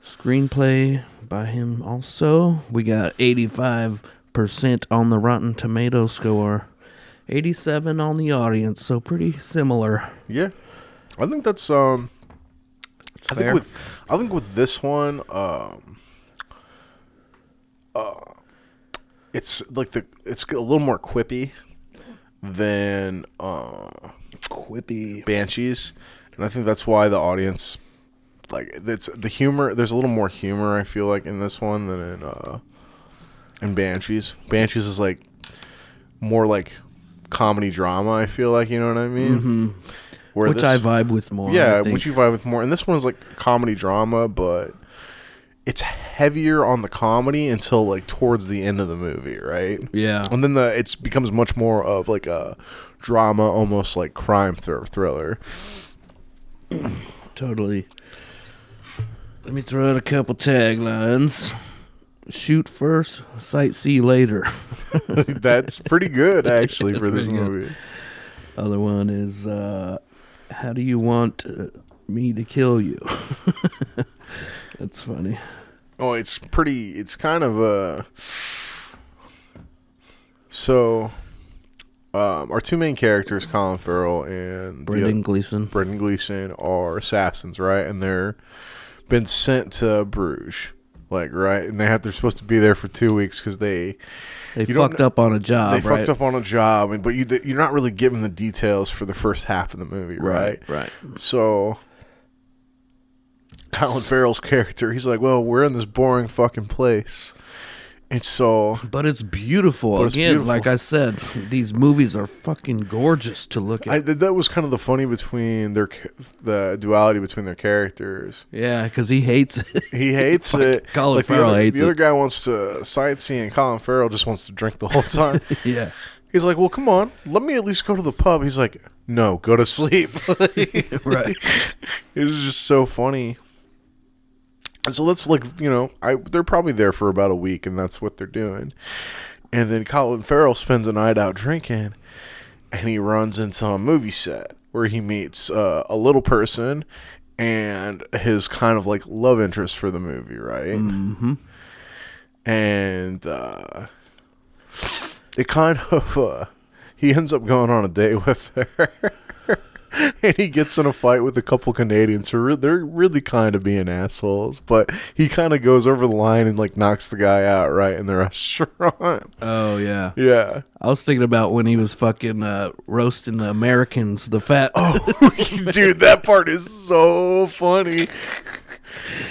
Screenplay by him also. We got 85% on the Rotten Tomato score. 87 on the audience, so pretty similar. Yeah. I think that's I fair. think with this one, it's like it's a little more quippy than Quippy. Banshees, and I think that's why the audience it's the humor. There's a little more humor I feel like in this one than in Banshees. Banshees is like more like comedy drama. I feel like, you know what I mean. Mm-hmm. Which I vibe with more. Yeah, which you vibe with more. And this one's like comedy drama, but it's heavier on the comedy until like towards the end of the movie, right? Yeah. And then it becomes much more of like a drama, almost like crime thriller. Totally. Let me throw out a couple taglines. Shoot first, sightsee later. That's pretty good, actually, for this Pretty good. movie. Other one is, how do you want me to kill you? That's funny. Oh, it's kind of so our two main characters, Colin Farrell and Brendan Gleeson, are assassins, right? And they're been sent to Bruges, like, right? And they're supposed to be there for 2 weeks because they fucked up on a job, They fucked up on a job, but you're not really given the details for the first half of the movie, right? Right. So Colin Farrell's character, he's like, well, we're in this boring fucking place. And so... But it's beautiful. Again, like I said, these movies are fucking gorgeous to look at. That was kind of the funny between the duality between their characters. Yeah, because he hates it. He hates it. Colin Farrell hates it. The other guy wants to sightsee, and Colin Farrell just wants to drink the whole time. Yeah. He's like, well, come on. Let me at least go to the pub. He's like, no, go to sleep. Right. It was just so funny. And so that's like, they're probably there for about a week, and that's what they're doing. And then Colin Farrell spends a night out drinking, and he runs into a movie set, where he meets a little person and his kind of like love interest for the movie, right? Mm-hmm. And it kind of he ends up going on a date with her. And he gets in a fight with a couple Canadians who they're really kind of being assholes, but he kind of goes over the line and like knocks the guy out right in the restaurant. Oh yeah, Yeah. I was thinking about when he was fucking roasting the Americans, the fat. Oh, dude, that part is so funny.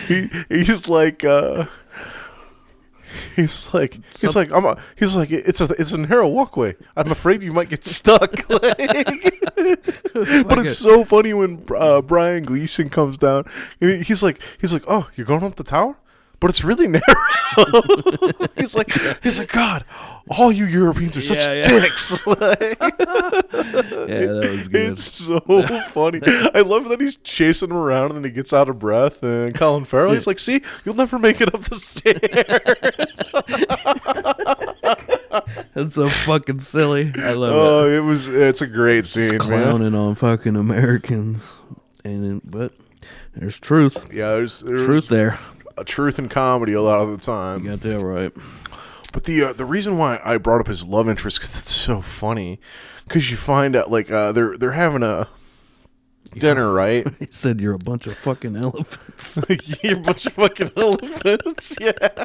He's like it's a narrow walkway. I'm afraid you might get stuck. But it's so funny when Brian Gleason comes down. And he's like, oh, you're going up the tower, but it's really narrow. he's like, God, all you Europeans are such dicks. Yeah, that was good. It's so funny. I love that he's chasing him around and then he gets out of breath. And Colin Farrell, he's like, see, you'll never make it up the stairs. That's so fucking silly. I love it. Oh, it's a great scene, Clowning man. on fucking Americans. But there's truth. Yeah, there's Truth there. a truth in comedy a lot of the time. You got that right. But the reason why I brought up his love interest, because it's so funny, because you find out like they're having a dinner, right? He said you're a bunch of fucking elephants. You're a bunch of fucking elephants, yeah.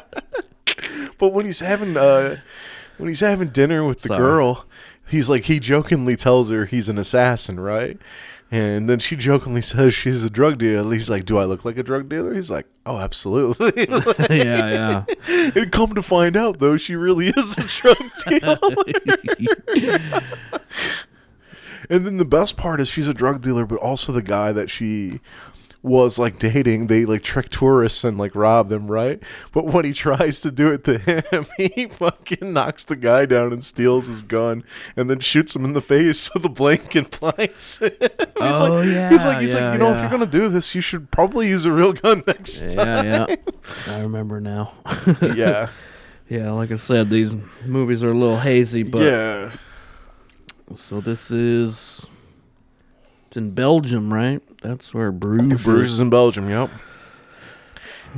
But when he's having dinner with the girl, he jokingly tells her he's an assassin, right? And then she jokingly says she's a drug dealer. He's like, do I look like a drug dealer? He's like, oh, absolutely. Yeah. And come to find out, though, she really is a drug dealer. And then the best part is she's a drug dealer, but also the guy that she was like dating, they like trick tourists and like rob them, right? But when he tries to do it to him, he fucking knocks the guy down and steals his gun and then shoots him in the face so the blanket blinds him. He's like, you know, if you're gonna do this, you should probably use a real gun next time. Yeah. I remember now. Yeah. Yeah, like I said, these movies are a little hazy, but Yeah. So it's in Belgium, right? That's where Bruges Bruges in Belgium, yep.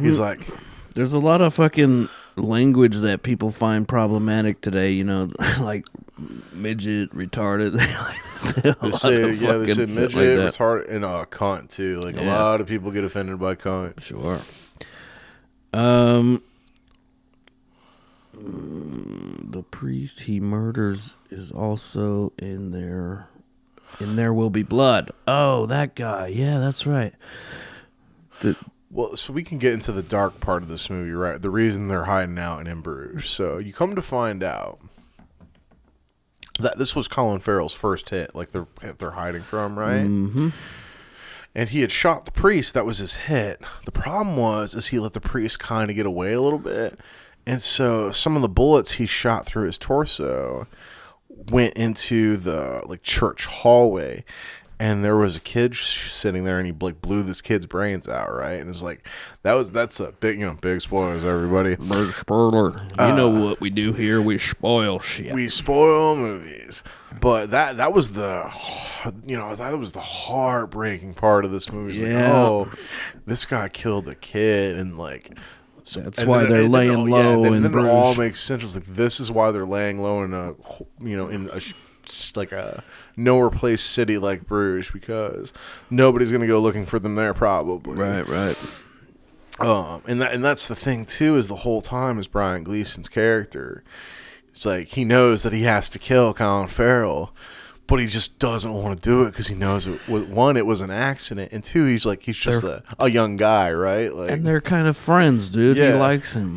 He's like, there's a lot of fucking language that people find problematic today, you know, like midget, retarded. they say midget, retarded, and cunt too. Like a lot of people get offended by cunt. Sure. The priest he murders is also in there. In There Will Be Blood. Oh, that guy. Yeah, that's right. Well, so we can get into the dark part of this movie, right? The reason they're hiding out in Bruges. So you come to find out that this was Colin Farrell's first hit, like they're hiding from, right? Mm-hmm. And he had shot the priest. That was his hit. The problem is he let the priest kind of get away a little bit. And so some of the bullets he shot through his torso went into the like church hallway, and there was a kid sitting there, and he like blew this kid's brains out, right? And it's like that's a big big spoilers, everybody. Big spoiler. You know what we do here? We spoil shit. We spoil movies. But that was the heartbreaking part of this movie. Yeah. Like, oh, this guy killed a kid, and like. That's why they're laying low. And then it all Bruges. makes sense. It was like, this is why they're laying low in a nowhere place city like Bruges, because nobody's gonna go looking for them there probably. Right. And that's the thing too, is the whole time is Brian Gleason's character. It's like he knows that he has to kill Colin Farrell, but he just doesn't want to do it because he knows it was an accident, and two, he's just a young guy, right? Like, and they're kind of friends, dude. Yeah, he likes him.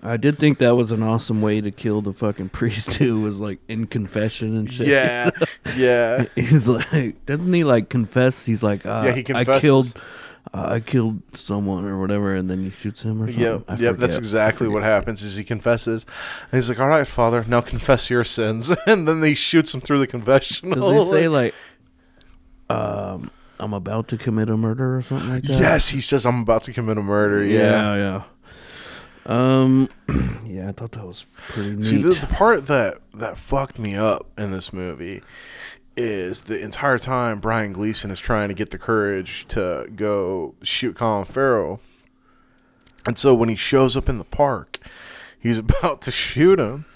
I did think that was an awesome way to kill the fucking priest who was like in confession and shit. Yeah. He's like, doesn't he like confess? He's like, he confesses. I killed someone or whatever, and then he shoots him or something. Yep, that's exactly what happens. Is he confesses, and he's like, "All right, Father, now confess your sins," and then he shoots him through the confessional. Does he say like, "I'm about to commit a murder" or something like that? Yes, he says, "I'm about to commit a murder." Yeah. Yeah, I thought that was pretty neat. See, the part that fucked me up in this movie is the entire time Brian Gleason is trying to get the courage to go shoot Colin Farrell. And so when he shows up in the park, he's about to shoot him.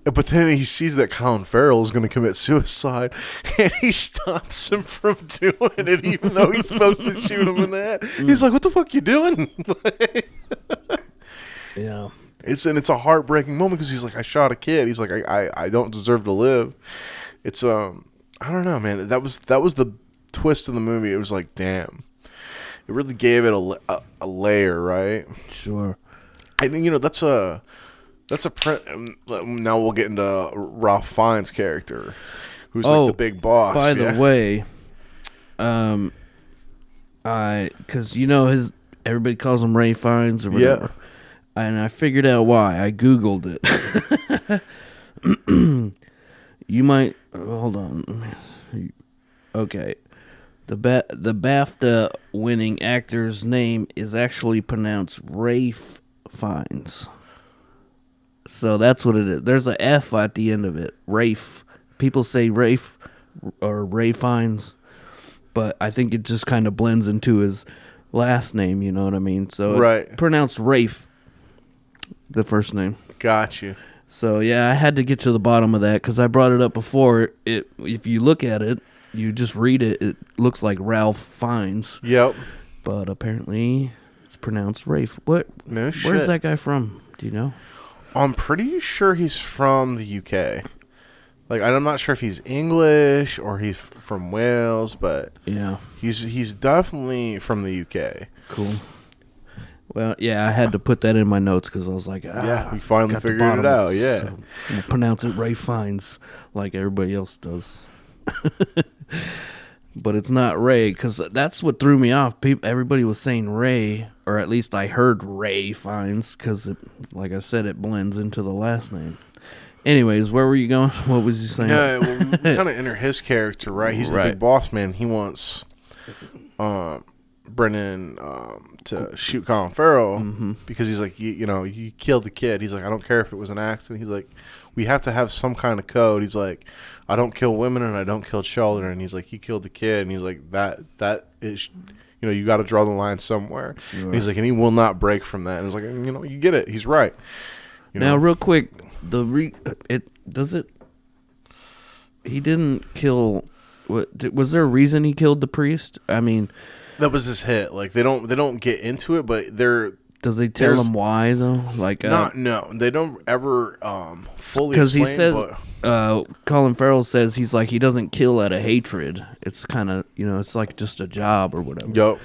But then he sees that Colin Farrell is going to commit suicide, and he stops him from doing it, even though he's supposed to shoot him in the head. He's like, "What the fuck you doing?" Yeah. It's a heartbreaking moment because he's like, "I shot a kid." He's like, I don't deserve to live." It's I don't know, man. That was the twist in the movie. It was like, damn, it really gave it a layer, right? Sure. And that's a now we'll get into Ralph Fiennes' character, who's like the big boss. By the way, because everybody calls him Ray Fiennes or whatever. Yeah. And I figured out why. I Googled it. You might hold on. Okay, the BAFTA winning actor's name is actually pronounced Rafe Fiennes. So that's what it is. There's a F at the end of it. Rafe. People say Rafe or Ray Fiennes, but I think it just kind of blends into his last name. You know what I mean? So it's pronounced Rafe. The first name. Got you. So yeah, I had to get to the bottom of that because I brought it up before. If you look at it, you just read it. It looks like Ralph Fiennes. Yep. But apparently, it's pronounced Rafe. What? No shit. Where's that guy from? Do you know? I'm pretty sure he's from the UK. Like, I'm not sure if he's English or he's from Wales, but yeah, he's definitely from the UK. Cool. Well, yeah, I had to put that in my notes because I was like, yeah, we finally figured it out, yeah. So we'll pronounce it Ray Fiennes like everybody else does. But it's not Ray because that's what threw me off. Everybody was saying Ray, or at least I heard Ray Fiennes because, like I said, it blends into the last name. Anyways, where were you going? What was you saying? Yeah, well, we kind of enter his character, right? He's the big boss man. He wants Brennan to shoot Colin Farrell because he's like, you killed the kid. He's like, I don't care if it was an accident. He's like, we have to have some kind of code. He's like, I don't kill women and I don't kill children. And he's like, he killed the kid. And he's like, that is, you got to draw the line somewhere. Sure. And he's like, and he will not break from that. And he's like, you get it. He's right. Now, real quick, he didn't kill. Was there a reason he killed the priest? I mean, that was his hit. Like they don't get into it, but does they tell him why though? Like no, they don't ever fully because he explain, says Colin Farrell says he's like he doesn't kill out of hatred. It's kind of it's like just a job or whatever. Yep.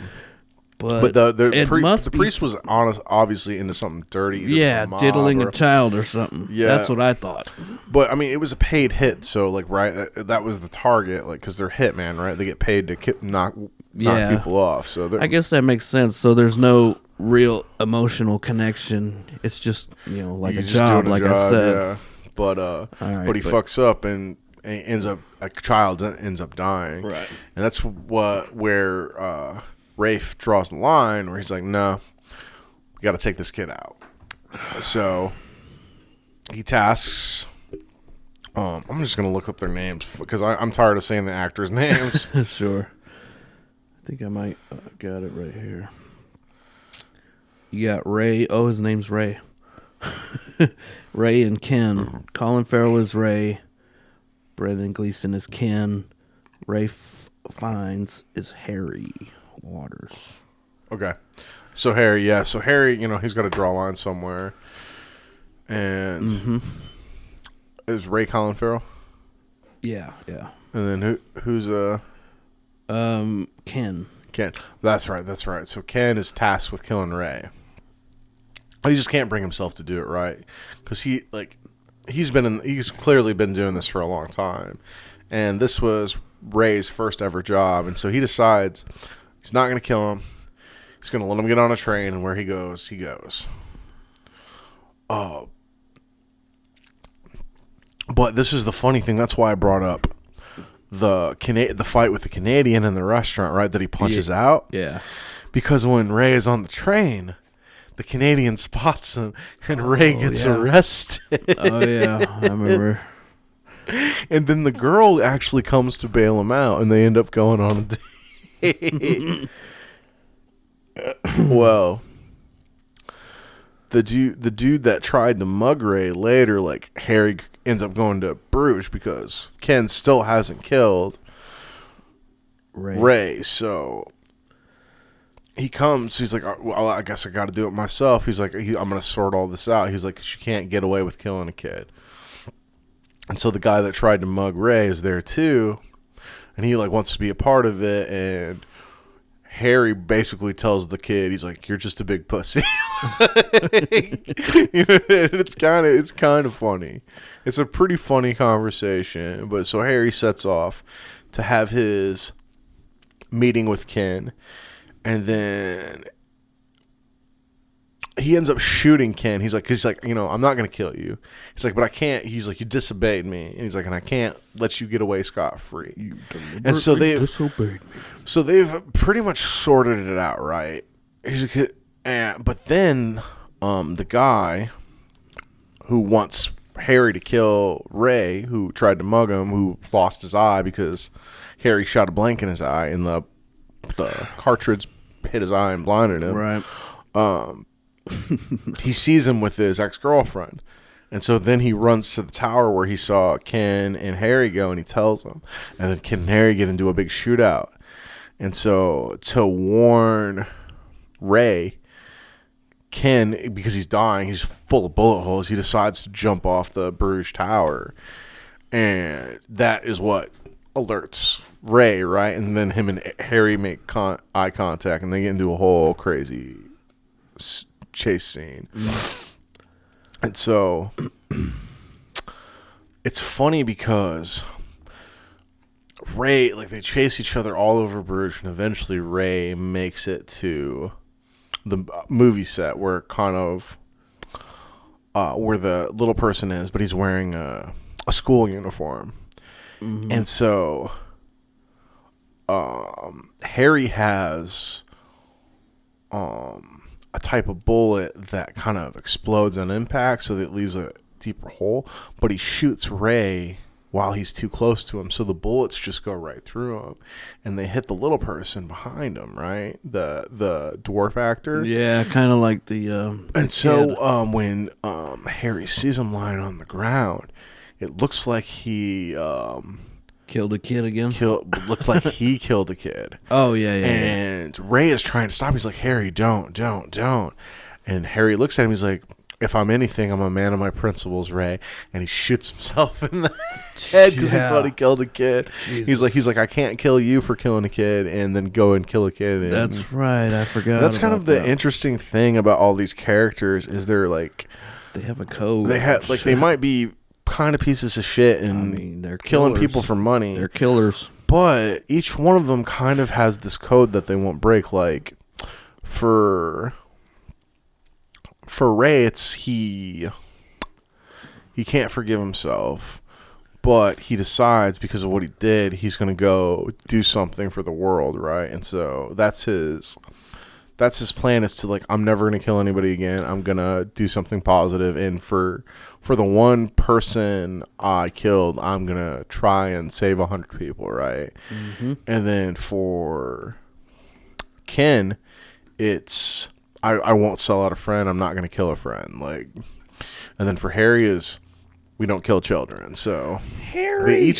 But the priest was obviously into something dirty. Yeah, diddling a child or something. Yeah, that's what I thought. But I mean, it was a paid hit, so like that was the target, like because they're hitman, right? They get paid to knock people off. So I guess that makes sense. So there's no real emotional connection. It's just like a job, like I said. Yeah. But he fucks up and a child ends up dying, right? And that's where Rafe draws the line where he's like, no, we got to take this kid out. So he tasks. I'm just gonna look up their names because I'm tired of saying the actors' names. Sure. I think I might got it right here. You got Ray. Oh, his name's Ray. Ray and Ken. Mm-hmm. Colin Farrell is Ray. Brendan Gleeson is Ken. Ray Fiennes is Harry Waters. Okay. So Harry, yeah. So Harry, he's got to draw a line somewhere. And is Ray Colin Farrell? Yeah, yeah. And then who's Ken. Ken. That's right. So Ken is tasked with killing Ray. He just can't bring himself to do it, right? Because he's clearly been doing this for a long time. And this was Ray's first ever job. And so he decides he's not going to kill him. He's going to let him get on a train, and where he goes, he goes. Oh. But this is the funny thing. That's why I brought up the fight with the Canadian in the restaurant, right, that he punches out. Yeah. Because when Ray is on the train, the Canadian spots him, and Ray gets yeah. arrested. Oh yeah, I remember. And then the girl actually comes to bail him out, and they end up going on a date. Well, the dude that tried to mug Ray later, like Harry ends up going to Bruges because Ken still hasn't killed Ray. So he comes. He's like, well, I guess I got to do it myself. He's like, I'm going to sort all this out. He's like, 'cause you can't get away with killing a kid. And so the guy that tried to mug Ray is there too, and he like wants to be a part of it. And Harry basically tells the kid, he's like, "You're just a big pussy." It's kind of funny. It's a pretty funny conversation. But so Harry sets off to have his meeting with Ken, and then he ends up shooting Ken. He's like, I'm not gonna kill you. He's like, but I can't. He's like, you disobeyed me, and he's like, and I can't let you get away scot-free. You And so they disobeyed me. So they've pretty much sorted it out, right? But then the guy who wants Harry to kill Ray, who tried to mug him, who lost his eye because Harry shot a blank in his eye, and the cartridge hit his eye and blinded him. Right. He sees him with his ex-girlfriend. And so then he runs to the tower where he saw Ken and Harry go, and he tells them. And then Ken and Harry get into a big shootout. And so to warn Ray, Ken, because he's dying, he's full of bullet holes, he decides to jump off the Bruges tower. And that is what alerts Ray, right? And then him and Harry make eye contact, and they get into a whole crazy chase scene. And so it's funny because Ray, like, they chase each other all over Bruges, and eventually Ray makes it to the movie set where kind of where the little person is, but he's wearing a school uniform. Mm-hmm. And so Harry has a type of bullet that kind of explodes on impact, so that it leaves a deeper hole, but he shoots Ray while he's too close to him, so the bullets just go right through him, and they hit the little person behind him, right? The dwarf actor. Yeah, kind of like the when Harry sees him lying on the ground, it looks like he killed a kid again. Looked like he killed a kid. Oh yeah. And Ray is trying to stop him. He's like, Harry, don't. And Harry looks at him. He's like, if I'm anything, I'm a man of my principles, Ray. And he shoots himself in the head because he thought he killed a kid. Jesus. He's like, I can't kill you for killing a kid and then go and kill a kid. And that's right. I forgot. That's kind of the interesting thing about all these characters is they're like, they have a code. They have like they might be kind of pieces of shit and they're killing people for money. They're killers. But each one of them kind of has this code that they won't break. Like for Ray, it's he can't forgive himself, but he decides because of what he did, he's going to go do something for the world, right? And so that's his plan, is to like, I'm never going to kill anybody again. I'm going to do something positive, and for the one person I killed, I'm going to try and save 100 people, right? Mm-hmm. And then for Ken, it's I won't sell out a friend. I'm not going to kill a friend. Like, and then for Harry is we don't kill children. So Harry,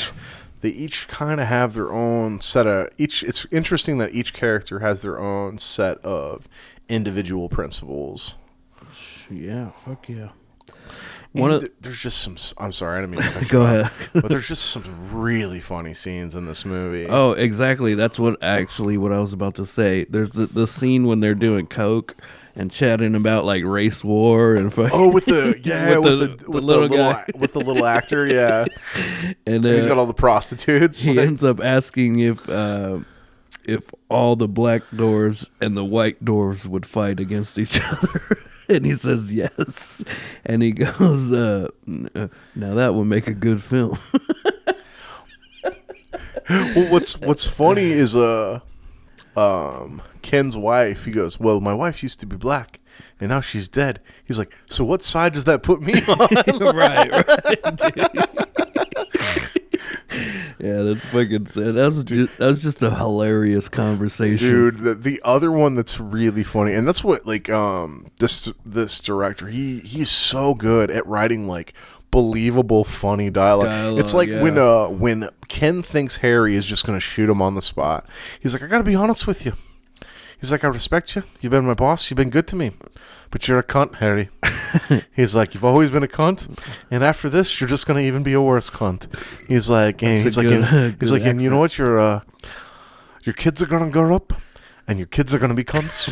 they each kind of have their own set of each. It's interesting that each character has their own set of individual principles. Yeah, fuck yeah. There's just some. I'm sorry, I didn't mean to go ahead. But there's just some really funny scenes in this movie. Oh, exactly. That's what I was about to say. There's the scene when they're doing coke and chatting about like race war and fucking. With the little guy, with the little actor, yeah. And he's got all the prostitutes. He ends up asking if all the black dwarves and the white dwarves would fight against each other. And he says yes. And he goes, now that would make a good film. Well, what's funny is Ken's wife, he goes, well, my wife used to be black and now she's dead. He's like, so what side does that put me on? Right. Yeah, that's fucking sad. That was just a hilarious conversation, dude. The other one that's really funny, and that's what like this director, he's so good at writing like believable funny dialogue. It's like when Ken thinks Harry is just gonna shoot him on the spot. He's like, I gotta be honest with you. He's like, I respect you. You've been my boss. You've been good to me. But you're a cunt, Harry. He's like, you've always been a cunt, and after this, you're just gonna even be a worse cunt. He's like, and and you know what? Your kids are gonna grow up, and your kids are gonna be cunts.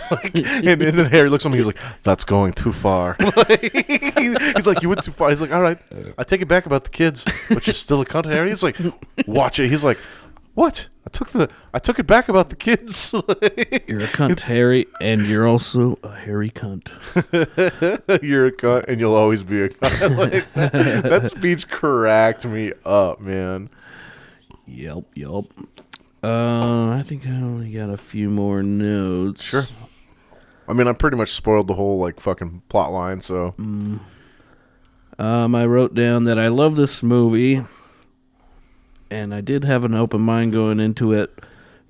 and then Harry looks at me. He's like, that's going too far. He's like, you went too far. He's like, all right, I take it back about the kids, but you're still a cunt, Harry. He's like, watch it. He's like, what? I took it back about the kids. You're a cunt, Harry, and you're also a hairy cunt. You're a cunt, and you'll always be a cunt. Like, that speech cracked me up, man. Yep. I think I only got a few more notes. Sure. I mean, I pretty much spoiled the whole like fucking plot line, so. I wrote down that I love this movie. And I did have an open mind going into it,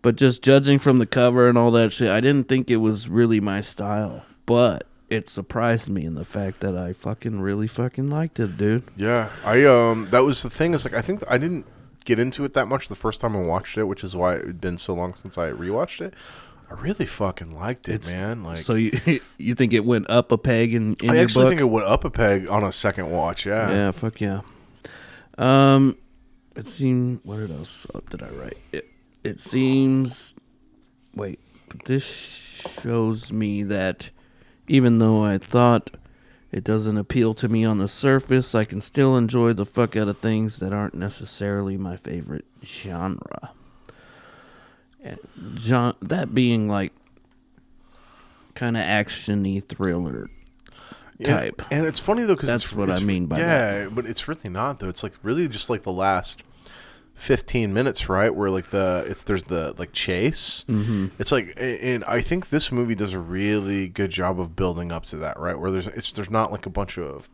but just judging from the cover and all that shit, I didn't think it was really my style. But it surprised me in the fact that I really liked it, dude. Yeah, that was the thing. Is like I think I didn't get into it that much the first time I watched it, which is why it had been so long since I rewatched it. I really fucking liked it, man. Like, so you think it went up a peg in your book? I actually think it went up a peg on a second watch. Yeah. Yeah. Fuck yeah. It seemed. What else did I write? It seems. Wait, but this shows me that even though I thought it doesn't appeal to me on the surface, I can still enjoy the fuck out of things that aren't necessarily my favorite genre. And that being like kind of action-y thriller type. And it's funny though, because that's what I mean by that. Yeah, but it's really not though. It's like really just like the last 15 minutes, right? Where like there's the like chase. Mm-hmm. It's like, and I think this movie does a really good job of building up to that, right? Where there's not like a bunch of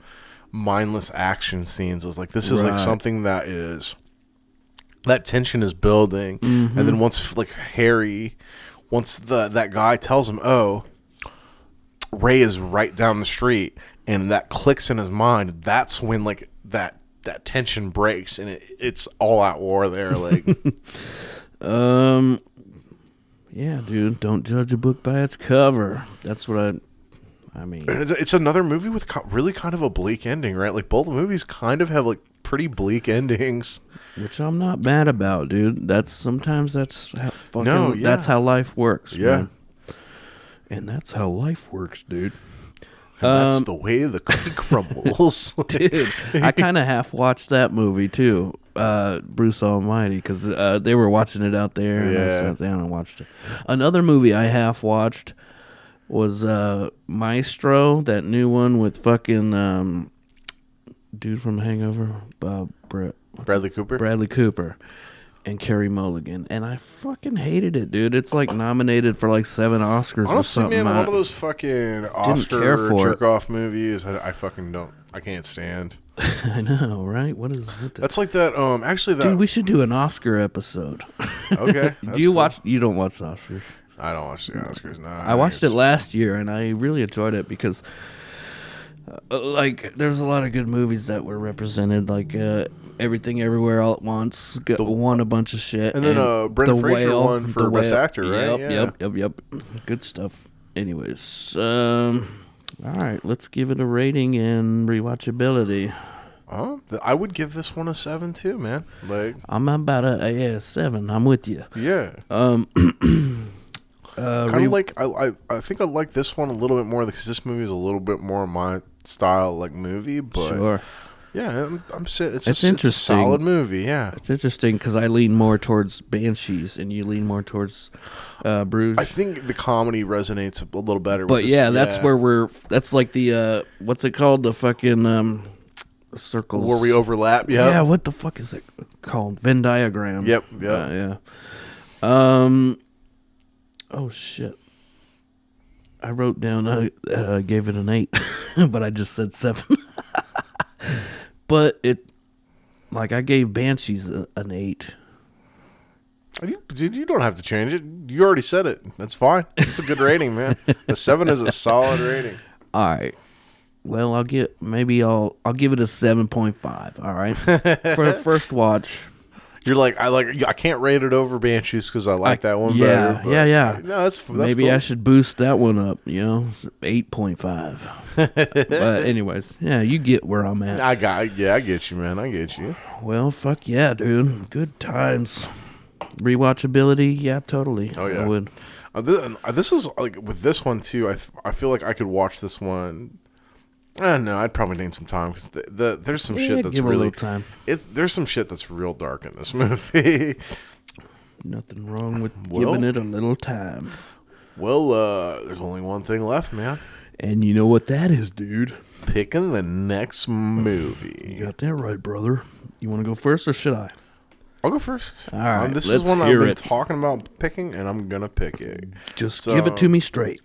mindless action scenes. It's like this is like something that tension is building, and then once like once that guy tells him, oh, Ray is right down the street, and that clicks in his mind, that's when like that tension breaks, and it's all out war there. Like, yeah, dude, don't judge a book by its cover. That's what I mean. It's another movie with really kind of a bleak ending, right? Like both movies kind of have like pretty bleak endings, which I'm not mad about, dude. That's how that's how life works. Yeah. Man. And that's how life works, dude. And that's the way the cookie crumbles. Dude, I kind of half watched that movie too, Bruce Almighty, because they were watching it out there, and I sat down and watched it. Another movie I half watched was Maestro, that new one with fucking dude from Hangover, Bradley Cooper. And Carey Mulligan, and I fucking hated it, dude. It's like nominated for like 7 Oscars. Honestly, or something. man, one of those fucking Oscar jerk-off movies I fucking don't. I can't stand. I know, right? What is it? That's like that. Actually, dude, we should do an Oscar episode. Okay. Do you watch? You don't watch the Oscars? I don't watch the Oscars. No, I watched it last year, and I really enjoyed it because, like, there's a lot of good movies that were represented, like Everything Everywhere All at Once won a bunch of shit, and then Brendan Fraser won for Best Actor, right? Yep. Good stuff. Anyways, all right, let's give it a rating and rewatchability. I would give this one a 7 too, man. Like, I'm about a 7. I'm with you. Yeah. Kind of like I think I like this one a little bit more because this movie is a little bit more my style, like movie. But sure. Yeah, it's interesting. It's a solid movie. Yeah, it's interesting because I lean more towards Banshees and you lean more towards Bruges. I think the comedy resonates a little better. But that's where that's like the what's it called? The fucking circles where we overlap. Yeah. Yeah. What the fuck is it called? Venn diagram. Yep. Yeah. Oh shit. I wrote down I gave it an 8, but I just said 7. But I gave Banshees an 8. Dude, you don't have to change it. You already said it. That's fine. It's a good rating, man. A 7 is a solid rating. All right. Well, I'll give it a 7.5. All right. For the first watch. You're like, I can't rate it over Banshees because I like that one better. But Yeah. No, that's maybe cool. I should boost that one up. 8.5. But anyways, yeah, you get where I'm at. I get you, man. I get you. Well, fuck yeah, dude. Good times. Rewatchability, yeah, totally. Oh yeah, I would. This was like with this one too. I feel like I could watch this one. I don't know. I'd probably need some time because there's some shit that's give it a really little time. There's some shit that's real dark in this movie. Nothing wrong with giving it a little time. Well, there's only one thing left, man. And you know what that is, dude? Picking the next movie. You got that right, brother. You want to go first or should I? I'll go first. All right, this is one I've been talking about picking, and I'm gonna pick it. Just give it to me straight.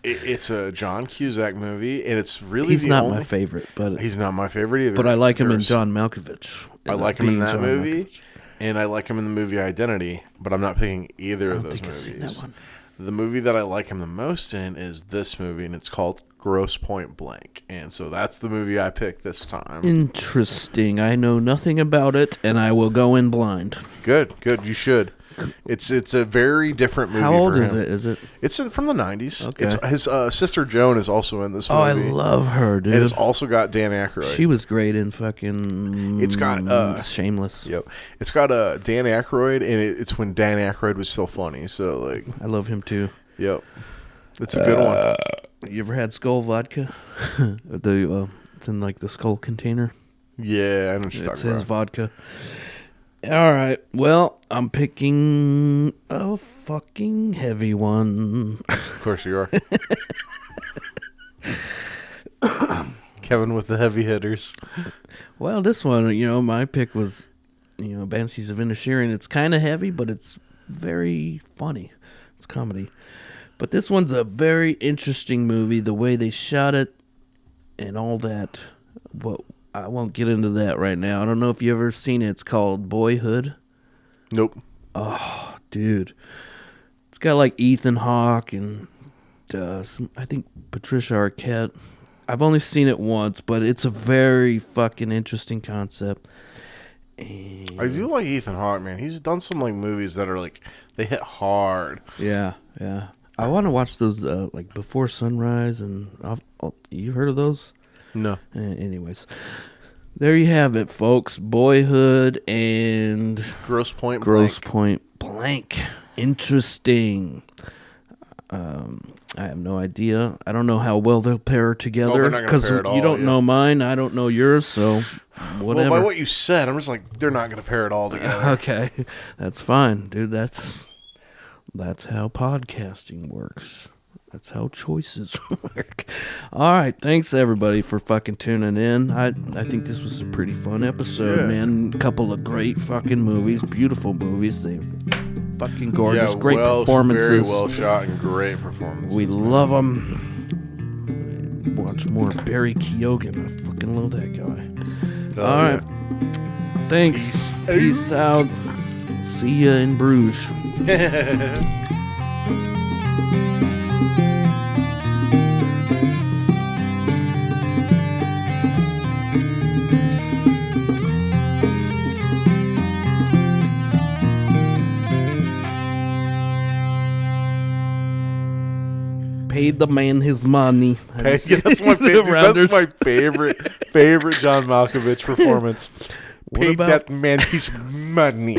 It's a John Cusack movie, and it's really he's not my favorite, but he's not my favorite either. But I like him in John Malkovich. I like him in that movie, and I like him in the movie Identity. But I'm not picking either of those movies. I've seen that one. The movie that I like him the most in is this movie, and it's called Grosse Point Blank. And so that's the movie I picked this time. Interesting. I know nothing about it, and I will go in blind. Good. You should. It's a very different movie. How old for is him. it? Is it? It's from the 90s. Okay. It's his sister Joan is also in this movie. Oh, I love her, dude. And it's also got Dan Aykroyd. She was great in fucking. It's got Shameless. Yep. It's got Dan Aykroyd, and it's when Dan Aykroyd was still funny. So like, I love him too. Yep. It's a good one. You ever had Skull vodka? It's in like the Skull container. Yeah, I know what you're talking about. It's his vodka. All right. Well, I'm picking a fucking heavy one. Of course you are. Kevin with the heavy hitters. Well, this one, my pick was, Banshees of Inisherin. It's kind of heavy, but it's very funny. It's comedy. But this one's a very interesting movie. The way they shot it and all that. But I won't get into that right now. I don't know if you ever seen it. It's called Boyhood. Nope. Oh, dude. It's got like Ethan Hawke and I think Patricia Arquette. I've only seen it once, but it's a very fucking interesting concept. And I do like Ethan Hawke, man. He's done some like movies that are like they hit hard. Yeah. I want to watch those like Before Sunrise and you heard of those? No. Anyways, there you have it, folks. Boyhood and Grosse Point Blank. Interesting. I have no idea. I don't know how well they'll pair together because you don't know mine. I don't know yours. So whatever. Well, by what you said, I'm just like they're not going to pair it all together. Okay, that's fine, dude. That's how podcasting works. That's how choices work. All right, thanks everybody for fucking tuning in. I think this was a pretty fun episode, man. A couple of great fucking movies, beautiful movies. They fucking gorgeous, great performances. Very well shot and great performances. We love them. Watch more Barry Keoghan. I fucking love that guy. All right, thanks. Peace out. See ya in Bruges. Paid the man his money. That's my favorite John Malkovich performance. Paid that man his money.